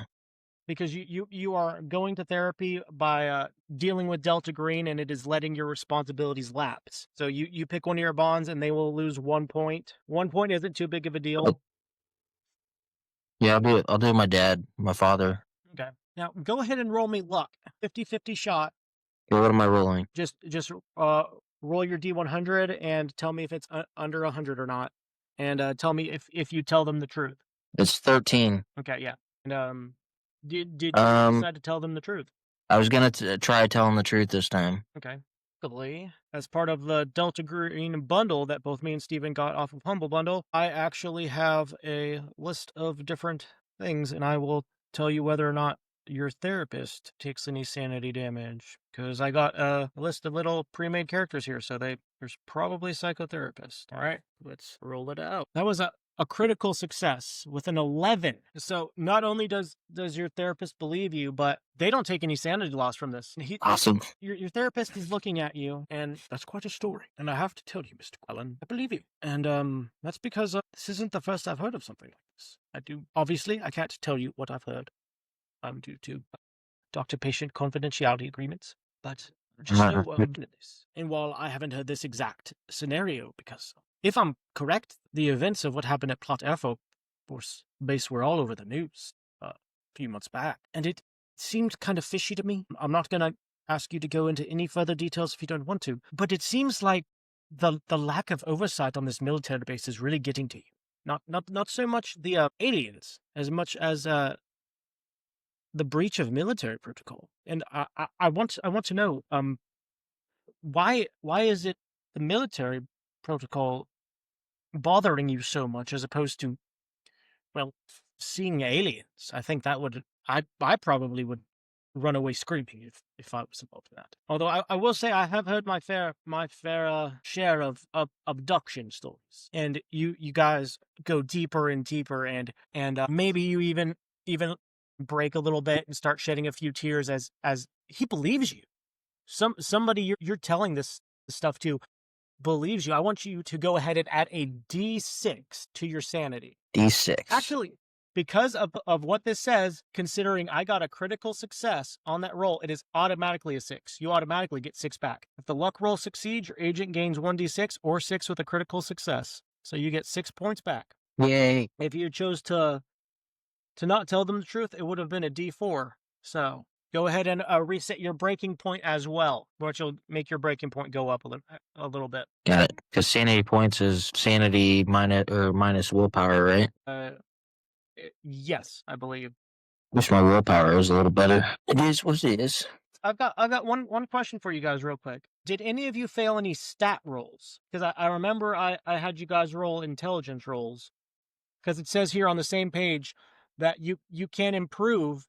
Because you are going to therapy by dealing with Delta Green, and it is letting your responsibilities lapse. So you pick one of your bonds, and they will lose 1 point. 1 point isn't too big of a deal. Yeah, I'll do my dad, my father. Okay. Now go ahead and roll me luck. 50-50 shot. Okay, what am I rolling? Just roll your D100 and tell me if it's under 100 or not, and tell me if you tell them the truth. It's 13. Okay, yeah. And did you decide to tell them the truth? I was gonna try telling the truth this time. Okay. As part of the Delta Green bundle that both me and Steven got off of Humble Bundle, I actually have a list of different things, and I will tell you whether or not your therapist takes any sanity damage, because I got a list of little pre-made characters here, so there's probably psychotherapist. All right, let's roll it out. That was a critical success with an 11. So not only does your therapist believe you, but they don't take any sanity loss from this. Awesome. Your therapist is looking at you, and that's quite a story. And I have to tell you, Mr. Quellen, I believe you. And that's because this isn't the first I've heard of something like this. Obviously, I can't tell you what I've heard due to doctor-patient confidentiality agreements, but just know this. And while I haven't heard this exact scenario, because if I'm correct, the events of what happened at Plot Air Force Base were all over the news a few months back, and it seemed kind of fishy to me. I'm not going to ask you to go into any further details if you don't want to, but it seems like the lack of oversight on this military base is really getting to you. Not so much the aliens as much as the breach of military protocol. And I want to know why is it the military protocol bothering you so much as opposed to, well, seeing aliens? I think that would I probably would run away screaming if I was involved in that. Although I will say I have heard my fair share of abduction stories, and you guys go deeper and deeper, and maybe you even break a little bit and start shedding a few tears as he believes you. Somebody you're telling this stuff to believes you. I want you to go ahead and add a D6 to your sanity. D6. Actually, because of what this says, considering I got a critical success on that roll, it is automatically a 6. You automatically get 6 back. If the luck roll succeeds, your agent gains 1d6 or 6 with a critical success. So you get 6 points back. Yay. If you chose to not tell them the truth, it would have been a d4. So go ahead and reset your breaking point as well, which will make your breaking point go up a little bit. Got it. Because sanity points is sanity minus willpower, right? Yes, I believe. Wish my willpower was a little better. It is what it is. I've got one question for you guys real quick. Did any of you fail any stat rolls? Because I remember I had you guys roll intelligence rolls. Because it says here on the same page that you can improve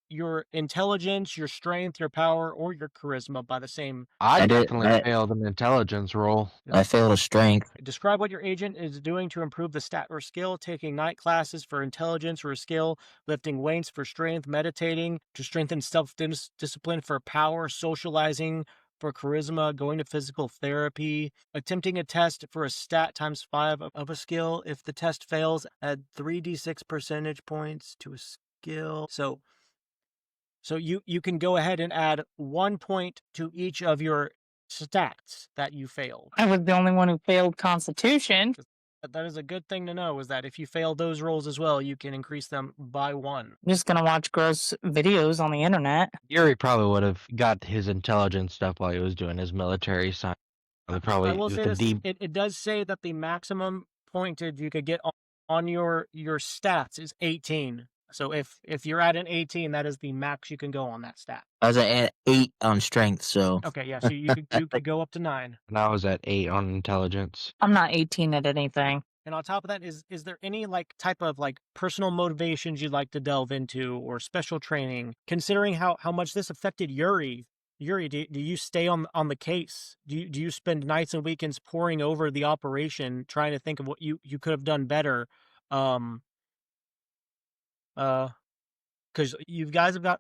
your intelligence, your strength, your power, or your charisma by the same. I definitely failed an intelligence roll. I failed a strength. Describe what your agent is doing to improve the stat or skill, taking night classes for intelligence or skill, lifting weights for strength, meditating to strengthen self-discipline for power, socializing for charisma, going to physical therapy, attempting a test for a stat times 5 of a skill. If the test fails, add 3d6 percentage points to a skill. So you can go ahead and add 1 point to each of your stats that you failed. I was the only one who failed Constitution. That is a good thing to know, is that if you fail those rolls as well, you can increase them by 1. I'm just gonna watch gross videos on the internet. Yuri probably would have got his intelligence stuff while he was doing his military science. Probably I will say just this, it does say that the maximum pointed you could get on your stats is 18. So if you're at an 18, that is the max you can go on that stat. I was at 8 on strength, so. Okay, yeah, so you could go up to 9. And I was at 8 on intelligence. I'm not 18 at anything. And on top of that, is there any type of personal motivations you'd like to delve into, or special training, considering how much this affected Yuri? Yuri, do you stay on the case? Do you spend nights and weekends poring over the operation, trying to think of what you could have done better? Because you guys have got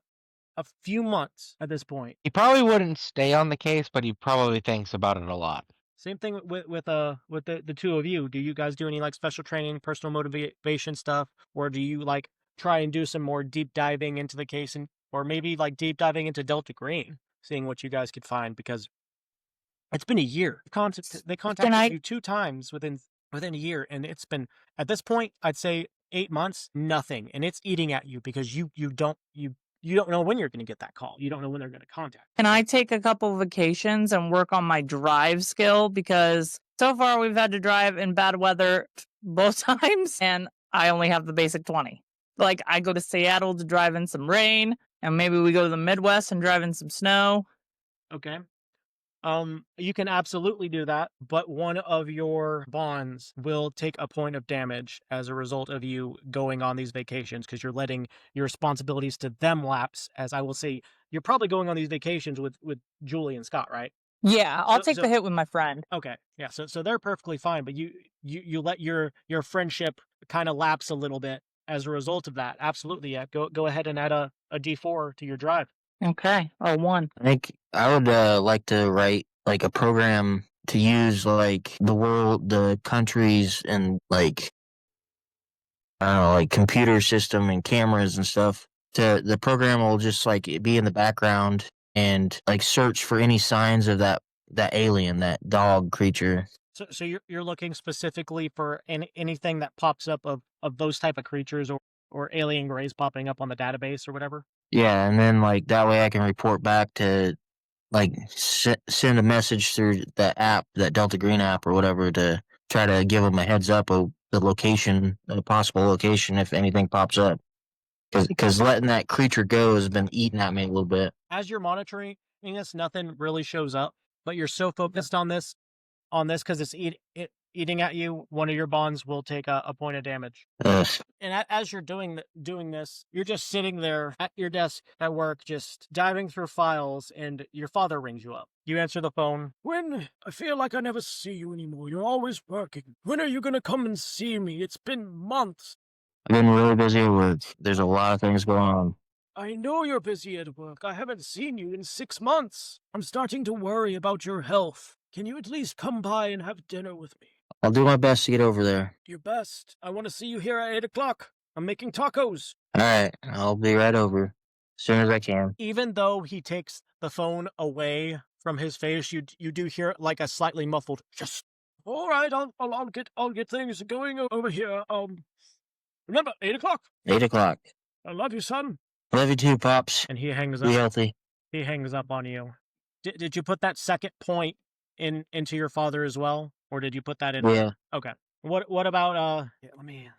a few months at this point. He probably wouldn't stay on the case, but he probably thinks about it a lot. Same thing with the two of you. Do you guys do any special training, personal motivation stuff, or do you try and do some more deep diving into the case, or maybe deep diving into Delta Green, seeing what you guys could find? Because it's been a year. They contacted you 2 times within a year, and it's been, at this point, I'd say 8 months, nothing, and it's eating at you because you don't know when you're going to get that call. You don't know when they're going to contact. Can I take a couple vacations and work on my drive skill? Because so far we've had to drive in bad weather both times, and I only have the basic 20. I go to Seattle to drive in some rain, and maybe we go to the Midwest and drive in some snow. Okay. You can absolutely do that, but one of your bonds will take a point of damage as a result of you going on these vacations, because you're letting your responsibilities to them lapse. As I will say, you're probably going on these vacations with Julie and Scott, right? Yeah, I'll take the hit with my friend. Okay, yeah, so they're perfectly fine, but you let your friendship kind of lapse a little bit as a result of that. Absolutely, yeah. Go ahead and add a D4 to your drive. Okay, 1. I think I would like to write a program to use the world, the countries, and I don't know, computer system and cameras and stuff. The program will just be in the background and search for any signs of that alien, that dog creature. So you're looking specifically for anything that pops up of those type of creatures or alien rays popping up on the database or whatever? Yeah, and then that way I can report back to send a message through that app, that Delta Green app or whatever, to try to give them a heads up of the location, the possible location if anything pops up. Because letting that creature go has been eating at me a little bit. As you're monitoring this, nothing really shows up, but you're so focused on this because it's eating at you. One of your bonds will take a point of damage. And as you're doing this, you're just sitting there at your desk at work, just diving through files, and your father rings you up. You answer the phone. Quinn, I feel like I never see you anymore. You're always working. When are you going to come and see me? It's been months. I've been really busy at work. There's a lot of things going on. I know you're busy at work. I haven't seen you in 6 months. I'm starting to worry about your health. Can you at least come by and have dinner with me? I'll do my best to get over there. Your best. I want to see you here at 8 o'clock. I'm making tacos. All right, I'll be right over as soon as I can. Even though he takes the phone away from his face, you do hear like a slightly muffled, yes. All right, I'll get things going over here. Remember, 8 o'clock. 8 o'clock. I love you, son. Love you too, Pops. And he hangs Be up. healthy. He hangs up on you. Did you put that second point into your father as well, or did you put that in? Yeah. Okay. What about let me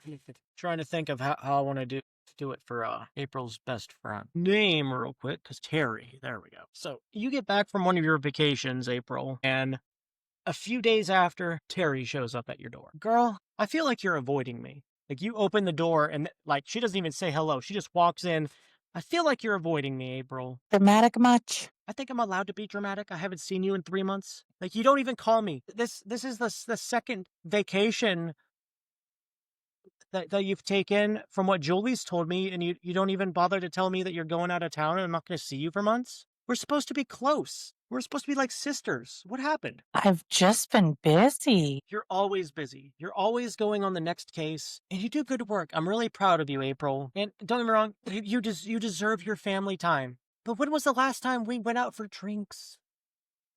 trying to think of how I want to do it for April's best friend name real quick, because Terry. There we go. So you get back from one of your vacations, April, and a few days after, Terry shows up at your door. Girl, I feel like you're avoiding me. Like, you open the door and like she doesn't even say hello. She just walks in. I feel like you're avoiding me, April. Dramatic much? I think I'm allowed to be dramatic. I haven't seen you in 3 months. Like, you don't even call me. This is the second vacation that you've taken from what Julie's told me, and you don't even bother to tell me that you're going out of town and I'm not going to see you for months. We're supposed to be close. We're supposed to be like sisters. What happened? I've just been busy. You're always busy. You're always going on the next case, and you do good work. I'm really proud of you, April. And don't get me wrong, you deserve your family time. But when was the last time we went out for drinks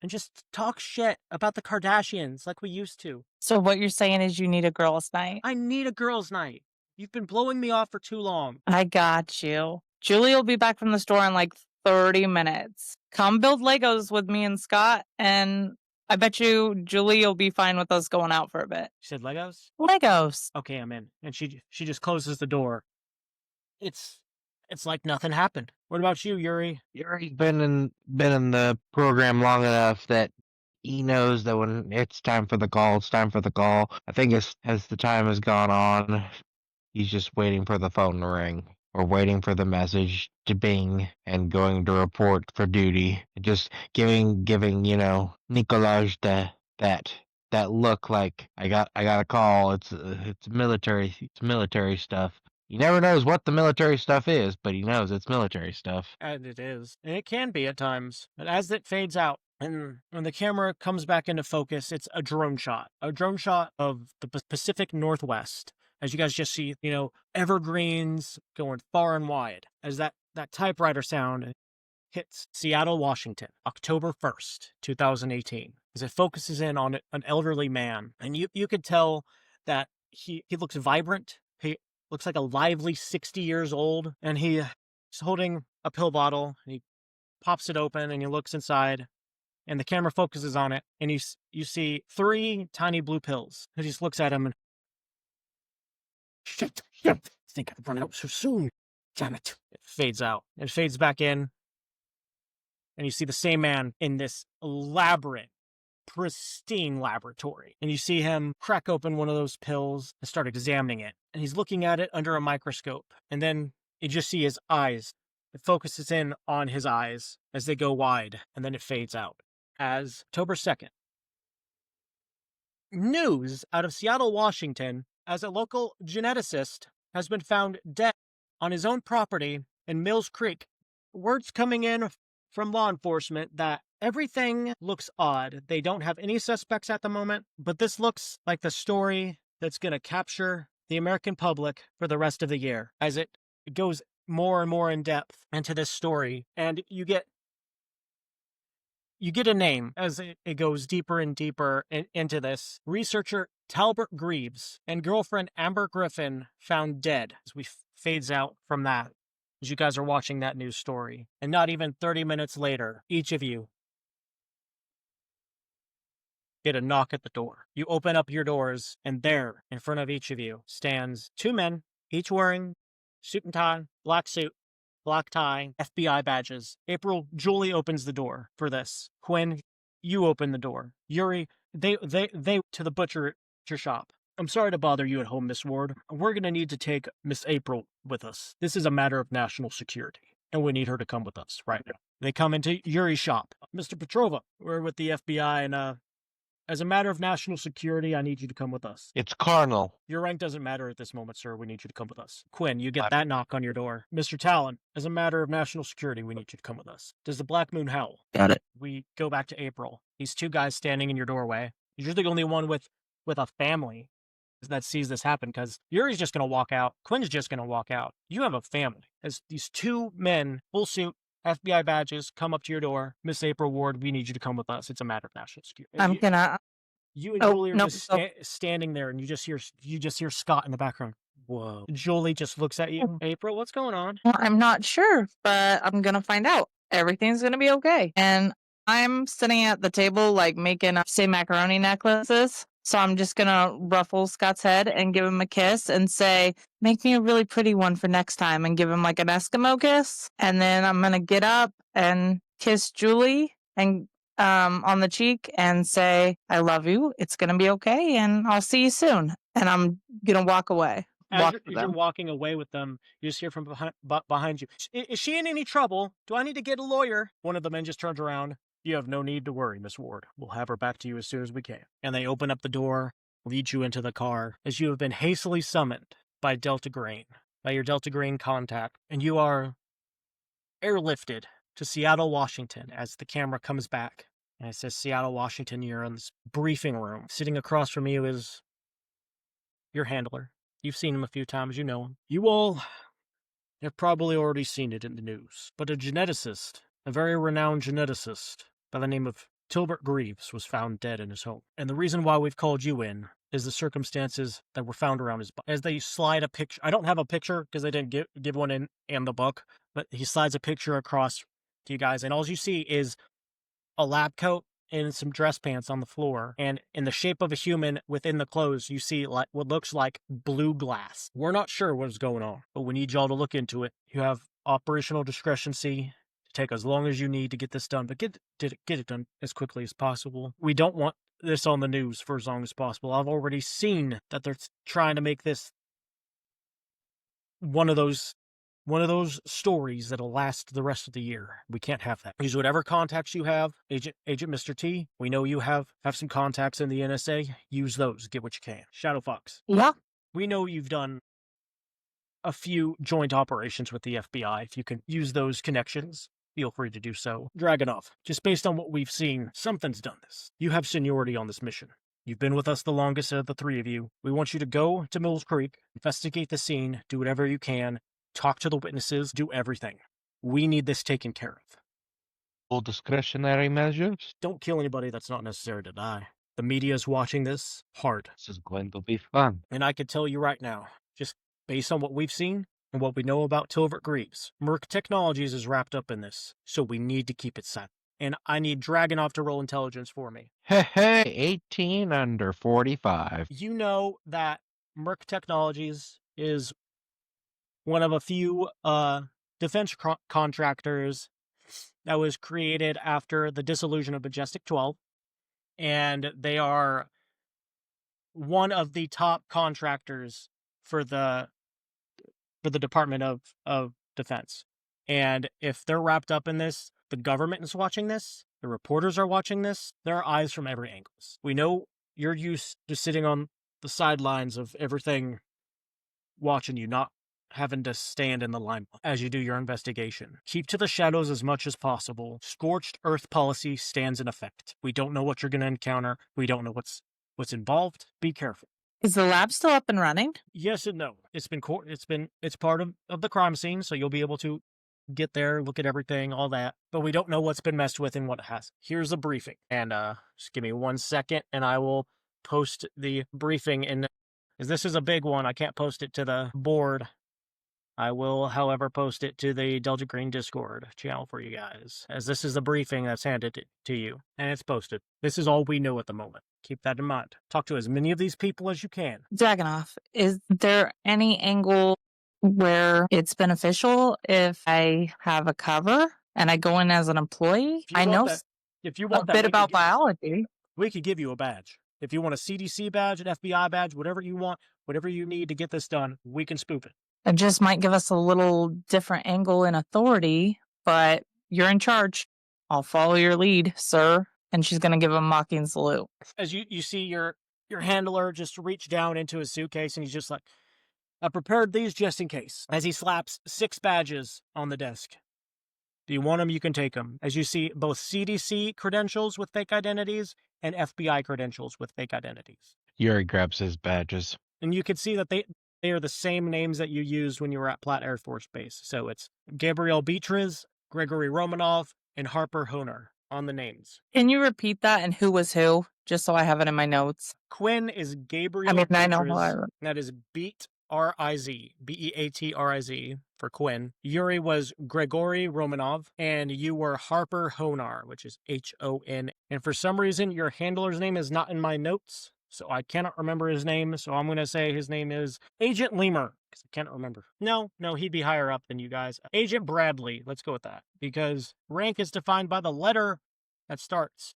and just talk shit about the Kardashians like we used to? So what you're saying is you need a girls' night? I need a girls' night. You've been blowing me off for too long. I got you. Julie will be back from the store in like 30 minutes. Come build Legos with me and Scott, and I bet you Julie will be fine with us going out for a bit. She said Legos? Legos. Okay, I'm in. And she just closes the door. It's like nothing happened. What about you, Yuri? Yuri's been in the program long enough that he knows that when it's time for the call, it's time for the call. I think as the time has gone on, he's just waiting for the phone to ring or waiting for the message to bing and going to report for duty. Just giving Nicolaj that look like I got a call. It's military stuff. He never knows what the military stuff is, but he knows it's military stuff. And it is. And it can be at times. But as it fades out, and when the camera comes back into focus, it's a drone shot. A drone shot of the Pacific Northwest. As you guys just see, evergreens going far and wide. As that typewriter sound hits Seattle, Washington, October 1st, 2018. As it focuses in on an elderly man. And you could tell that he looks vibrant. He looks like a lively 60 years old. And he's holding a pill bottle. And he pops it open and he looks inside. And the camera focuses on it. And you see 3 tiny blue pills. He just looks at him and, Shit. I think I've run out so soon. Damn it. It fades out. It fades back in. And you see the same man in this elaborate, pristine laboratory. And you see him crack open one of those pills and start examining it. And he's looking at it under a microscope. And then you just see his eyes. It focuses in on his eyes as they go wide. And then it fades out. As October 2nd. News out of Seattle, Washington, as a local geneticist has been found dead on his own property in Mills Creek. Words coming in from law enforcement that everything looks odd. They don't have any suspects at the moment, but this looks like the story that's going to capture the American public for the rest of the year as it goes more and more in depth into this story. And you get a name as it goes deeper and deeper into this. Researcher Talbert Greaves and girlfriend Amber Griffin found dead as we fades out from that as you guys are watching that news story. And not even 30 minutes later, each of you get a knock at the door. You open up your doors, and there, in front of each of you, stands 2 men, each wearing suit and tie, black suit, black tie, FBI badges. April, Julie opens the door for this. Quinn, you open the door. Yuri, they to the butcher shop. I'm sorry to bother you at home, Miss Ward. We're going to need to take Miss April with us. This is a matter of national security, and we need her to come with us right now. They come into Yuri's shop. Mr. Petrova, we're with the FBI, and as a matter of national security, I need you to come with us. It's carnal. Your rank doesn't matter at this moment, sir. We need you to come with us. Quinn, you get that knock on your door. Mr. Talen, as a matter of national security, we need you to come with us. Does the Black Moon howl? Got it. We go back to April. These 2 guys standing in your doorway. You're the only one with a family. that sees this happen, because Yuri's just going to walk out. Quinn's just going to walk out. You have a family. As these two men, full suit, FBI badges, come up to your door. Miss April Ward, we need you to come with us. It's a matter of national security. I'm gonna. You and Oh, Julie are no, just standing there, and you just hear Scott in the background. Whoa. Julie just looks at you. April, what's going on? I'm not sure, but I'm gonna find out. Everything's gonna be okay. And I'm sitting at the table, like making, say, macaroni necklaces. So I'm just gonna ruffle Scott's head and give him a kiss and say, make me a really pretty one for next time, and give him like an Eskimo kiss. And then I'm gonna get up and kiss Julie and on the cheek and say, I love you. It's gonna be okay, and I'll see you soon. And I'm gonna walk away. As you're walking away with them, you just hear from behind you, is she in any trouble? Do I need to get a lawyer? One of the men just turns around. You have no need to worry, Miss Ward. We'll have her back to you as soon as we can. And they open up the door, lead you into the car, as you have been hastily summoned by Delta Green, by your Delta Green contact, and you are airlifted to Seattle, Washington, as the camera comes back. And it says Seattle, Washington. You're in this briefing room. Sitting across from you is your handler. You've seen him a few times, you know him. You all have probably already seen it in the news, but a geneticist, a very renowned geneticist by the name of Tilbert Greaves, was found dead in his home. And the reason why we've called you in is the circumstances that were found around his body. As they slide a picture, I don't have a picture because they didn't give one in the book, but he slides a picture across to you guys, and all you see is a lab coat and some dress pants on the floor, and in the shape of a human within the clothes, you see like what looks like blue glass. We're not sure what's going on, but we need y'all to look into it. You have operational discretion to take as long as you need to get this done, but get it done as quickly as possible. We don't want this on the news for as long as possible. I've already seen that they're trying to make this one of those stories that'll last the rest of the year. We can't have that. Use whatever contacts you have, Agent Mr. T. We know you have some contacts in the NSA. Use those. Get what you can. Shadow Fox. Yeah. We know you've done a few joint operations with the FBI. If you can use those connections, feel free to do so. Dragonov, just based on what we've seen, something's done this. You have seniority on this mission. You've been with us the longest of the three of you. We want you to go to Mills Creek, investigate the scene, do whatever you can, talk to the witnesses, do everything. We need this taken care of. Full discretionary measures? Don't kill anybody that's not necessary to die. The media is watching this hard. This is going to be fun. And I can tell you right now, just based on what we've seen and what we know about Tilbert Greaves, Merck Technologies is wrapped up in this, so we need to keep it set. And I need Dragonov to roll intelligence for me. Hey, 18 under 45. You know that Merck Technologies is one of a few defense contractors that was created after the dissolution of Majestic 12, and they are one of the top contractors for the Department of Defense. And if they're wrapped up in this, the government is watching this, the reporters are watching this, there are eyes from every angle. We know you're used to sitting on the sidelines of everything, watching you, not having to stand in the limelight as you do your investigation. Keep to the shadows as much as possible. Scorched earth policy stands in effect. We don't know what you're going to encounter. We don't know what's involved. Be careful. Is the lab still up and running? Yes and no. It's part of the crime scene, so you'll be able to get there, look at everything, all that. But we don't know what's been messed with and what it has. Here's a briefing. And just give me 1 second and I will post the briefing in, as this is a big one, I can't post it to the board. I will, however, post it to the Delta Green Discord channel for you guys, as this is the briefing that's handed to you, and it's posted. This is all we know at the moment. Keep that in mind. Talk to as many of these people as you can. Dragonov, is there any angle where it's beneficial if I have a cover and I go in as an employee? I know if you want a bit about biology. We could give you a badge. If you want a CDC badge, an FBI badge, whatever you want, whatever you need to get this done, we can spoof it. It just might give us a little different angle in authority, but you're in charge. I'll follow your lead, sir. And she's going to give a mocking salute. As you see your handler just reach down into his suitcase, and he's just like, I prepared these just in case. As he slaps 6 badges on the desk. Do you want them? You can take them. As you see both CDC credentials with fake identities and FBI credentials with fake identities. Yuri grabs his badges. And you can see that they are the same names that you used when you were at Platt Air Force Base. So it's Gabriel Beatriz, Gregory Romanov, and Harper Honer on the names. Can you repeat that and who was who? Just so I have it in my notes. Quinn is Gabriel I know who Beatriz. That is Beat R-I-Z, B-E-A-T-R-I-Z for Quinn. Yuri was Gregory Romanov, and you were Harper Honar, which is H-O-N. And for some reason, your handler's name is not in my notes, so I cannot remember his name, so I'm going to say his name is Agent Lemur, because I can't remember. No, he'd be higher up than you guys. Agent Bradley, let's go with that, because rank is defined by the letter that starts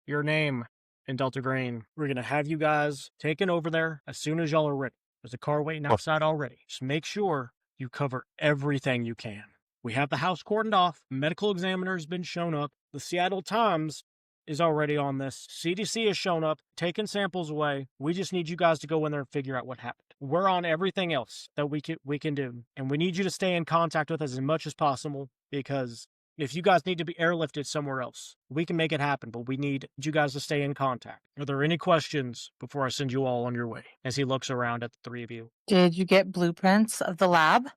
your name in Delta Green. We're going to have you guys taken over there as soon as y'all are ready. There's a car waiting outside already. Just make sure you cover everything you can. We have the house cordoned off. Medical examiner's been shown up. The Seattle Times is already on this. CDC has shown up, taken samples away. We just need you guys to go in there and figure out what happened. We're on everything else that we can do. And we need you to stay in contact with us as much as possible, because if you guys need to be airlifted somewhere else, we can make it happen, but we need you guys to stay in contact. Are there any questions before I send you all on your way? As he looks around at the three of you. Did you get blueprints of the lab?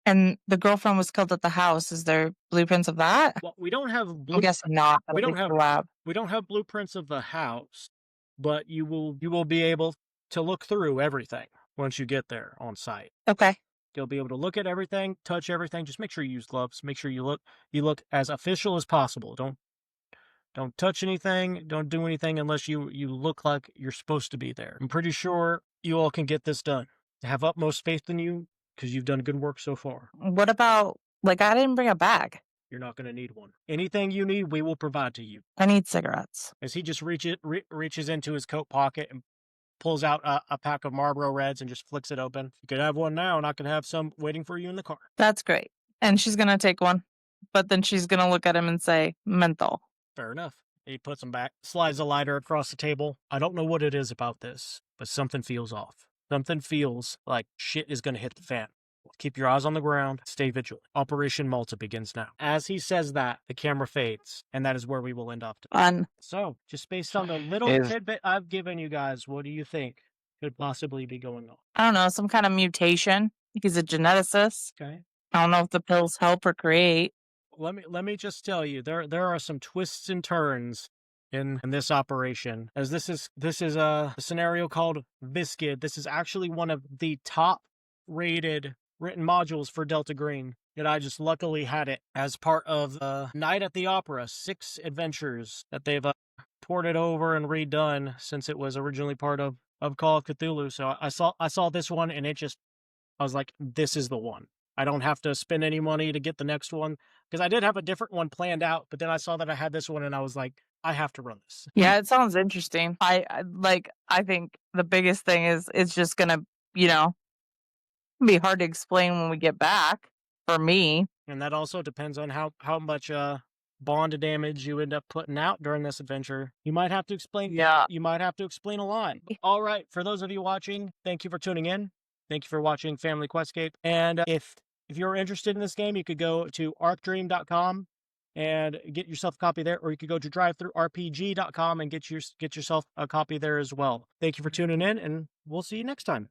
And the girlfriend was killed at the house. Is there blueprints of that? Well, we don't have I'm guessing not. we don't have the lab. We don't have blueprints of the house, but you will be able to look through everything once you get there on site. Okay. You'll be able to look at everything, touch everything. Just make sure you use gloves. Make sure you look as official as possible. Don't touch anything. Don't do anything unless you look like you're supposed to be there. I'm pretty sure you all can get this done. I have utmost faith in you because you've done good work so far. What about, I didn't bring a bag. You're not going to need one. Anything you need, we will provide to you. I need cigarettes. As he just reaches into his coat pocket and pulls out a pack of Marlboro Reds and just flicks it open. You could have one now, and I could have some waiting for you in the car. That's great. And she's going to take one, but then she's going to look at him and say, menthol. Fair enough. He puts them back, slides a lighter across the table. I don't know what it is about this, but something feels off. Something feels like shit is going to hit the fan. Keep your eyes on the ground. Stay vigilant. Operation Malta begins now. As he says that, the camera fades, and that is where we will end up. Fun. So, just based on the little tidbit I've given you guys, what do you think could possibly be going on? I don't know, some kind of mutation. He's a geneticist. Okay. I don't know if the pills help or create. Let me just tell you, there are some twists and turns in this operation, as this is a scenario called VISCID. This is actually one of the top rated written modules for Delta Green, that I just luckily had it as part of Night at the Opera, 6 adventures that they've ported over and redone since it was originally part of Call of Cthulhu. So I saw this one, and I was like, this is the one. I don't have to spend any money to get the next one, because I did have a different one planned out, but then I saw that I had this one, and I was like, I have to run this. Yeah, it sounds interesting. I think the biggest thing is it's just gonna, be hard to explain when we get back, for me. And that also depends on how much bond damage you end up putting out during this adventure. You might have to explain. Yeah. You might have to explain a lot. All right, for those of you watching, thank you for tuning in. Thank you for watching Family Questscape. And if you're interested in this game, you could go to arcdream.com and get yourself a copy there, or you could go to drivethrurpg.com and get yourself a copy there as well. Thank you for tuning in, and we'll see you next time.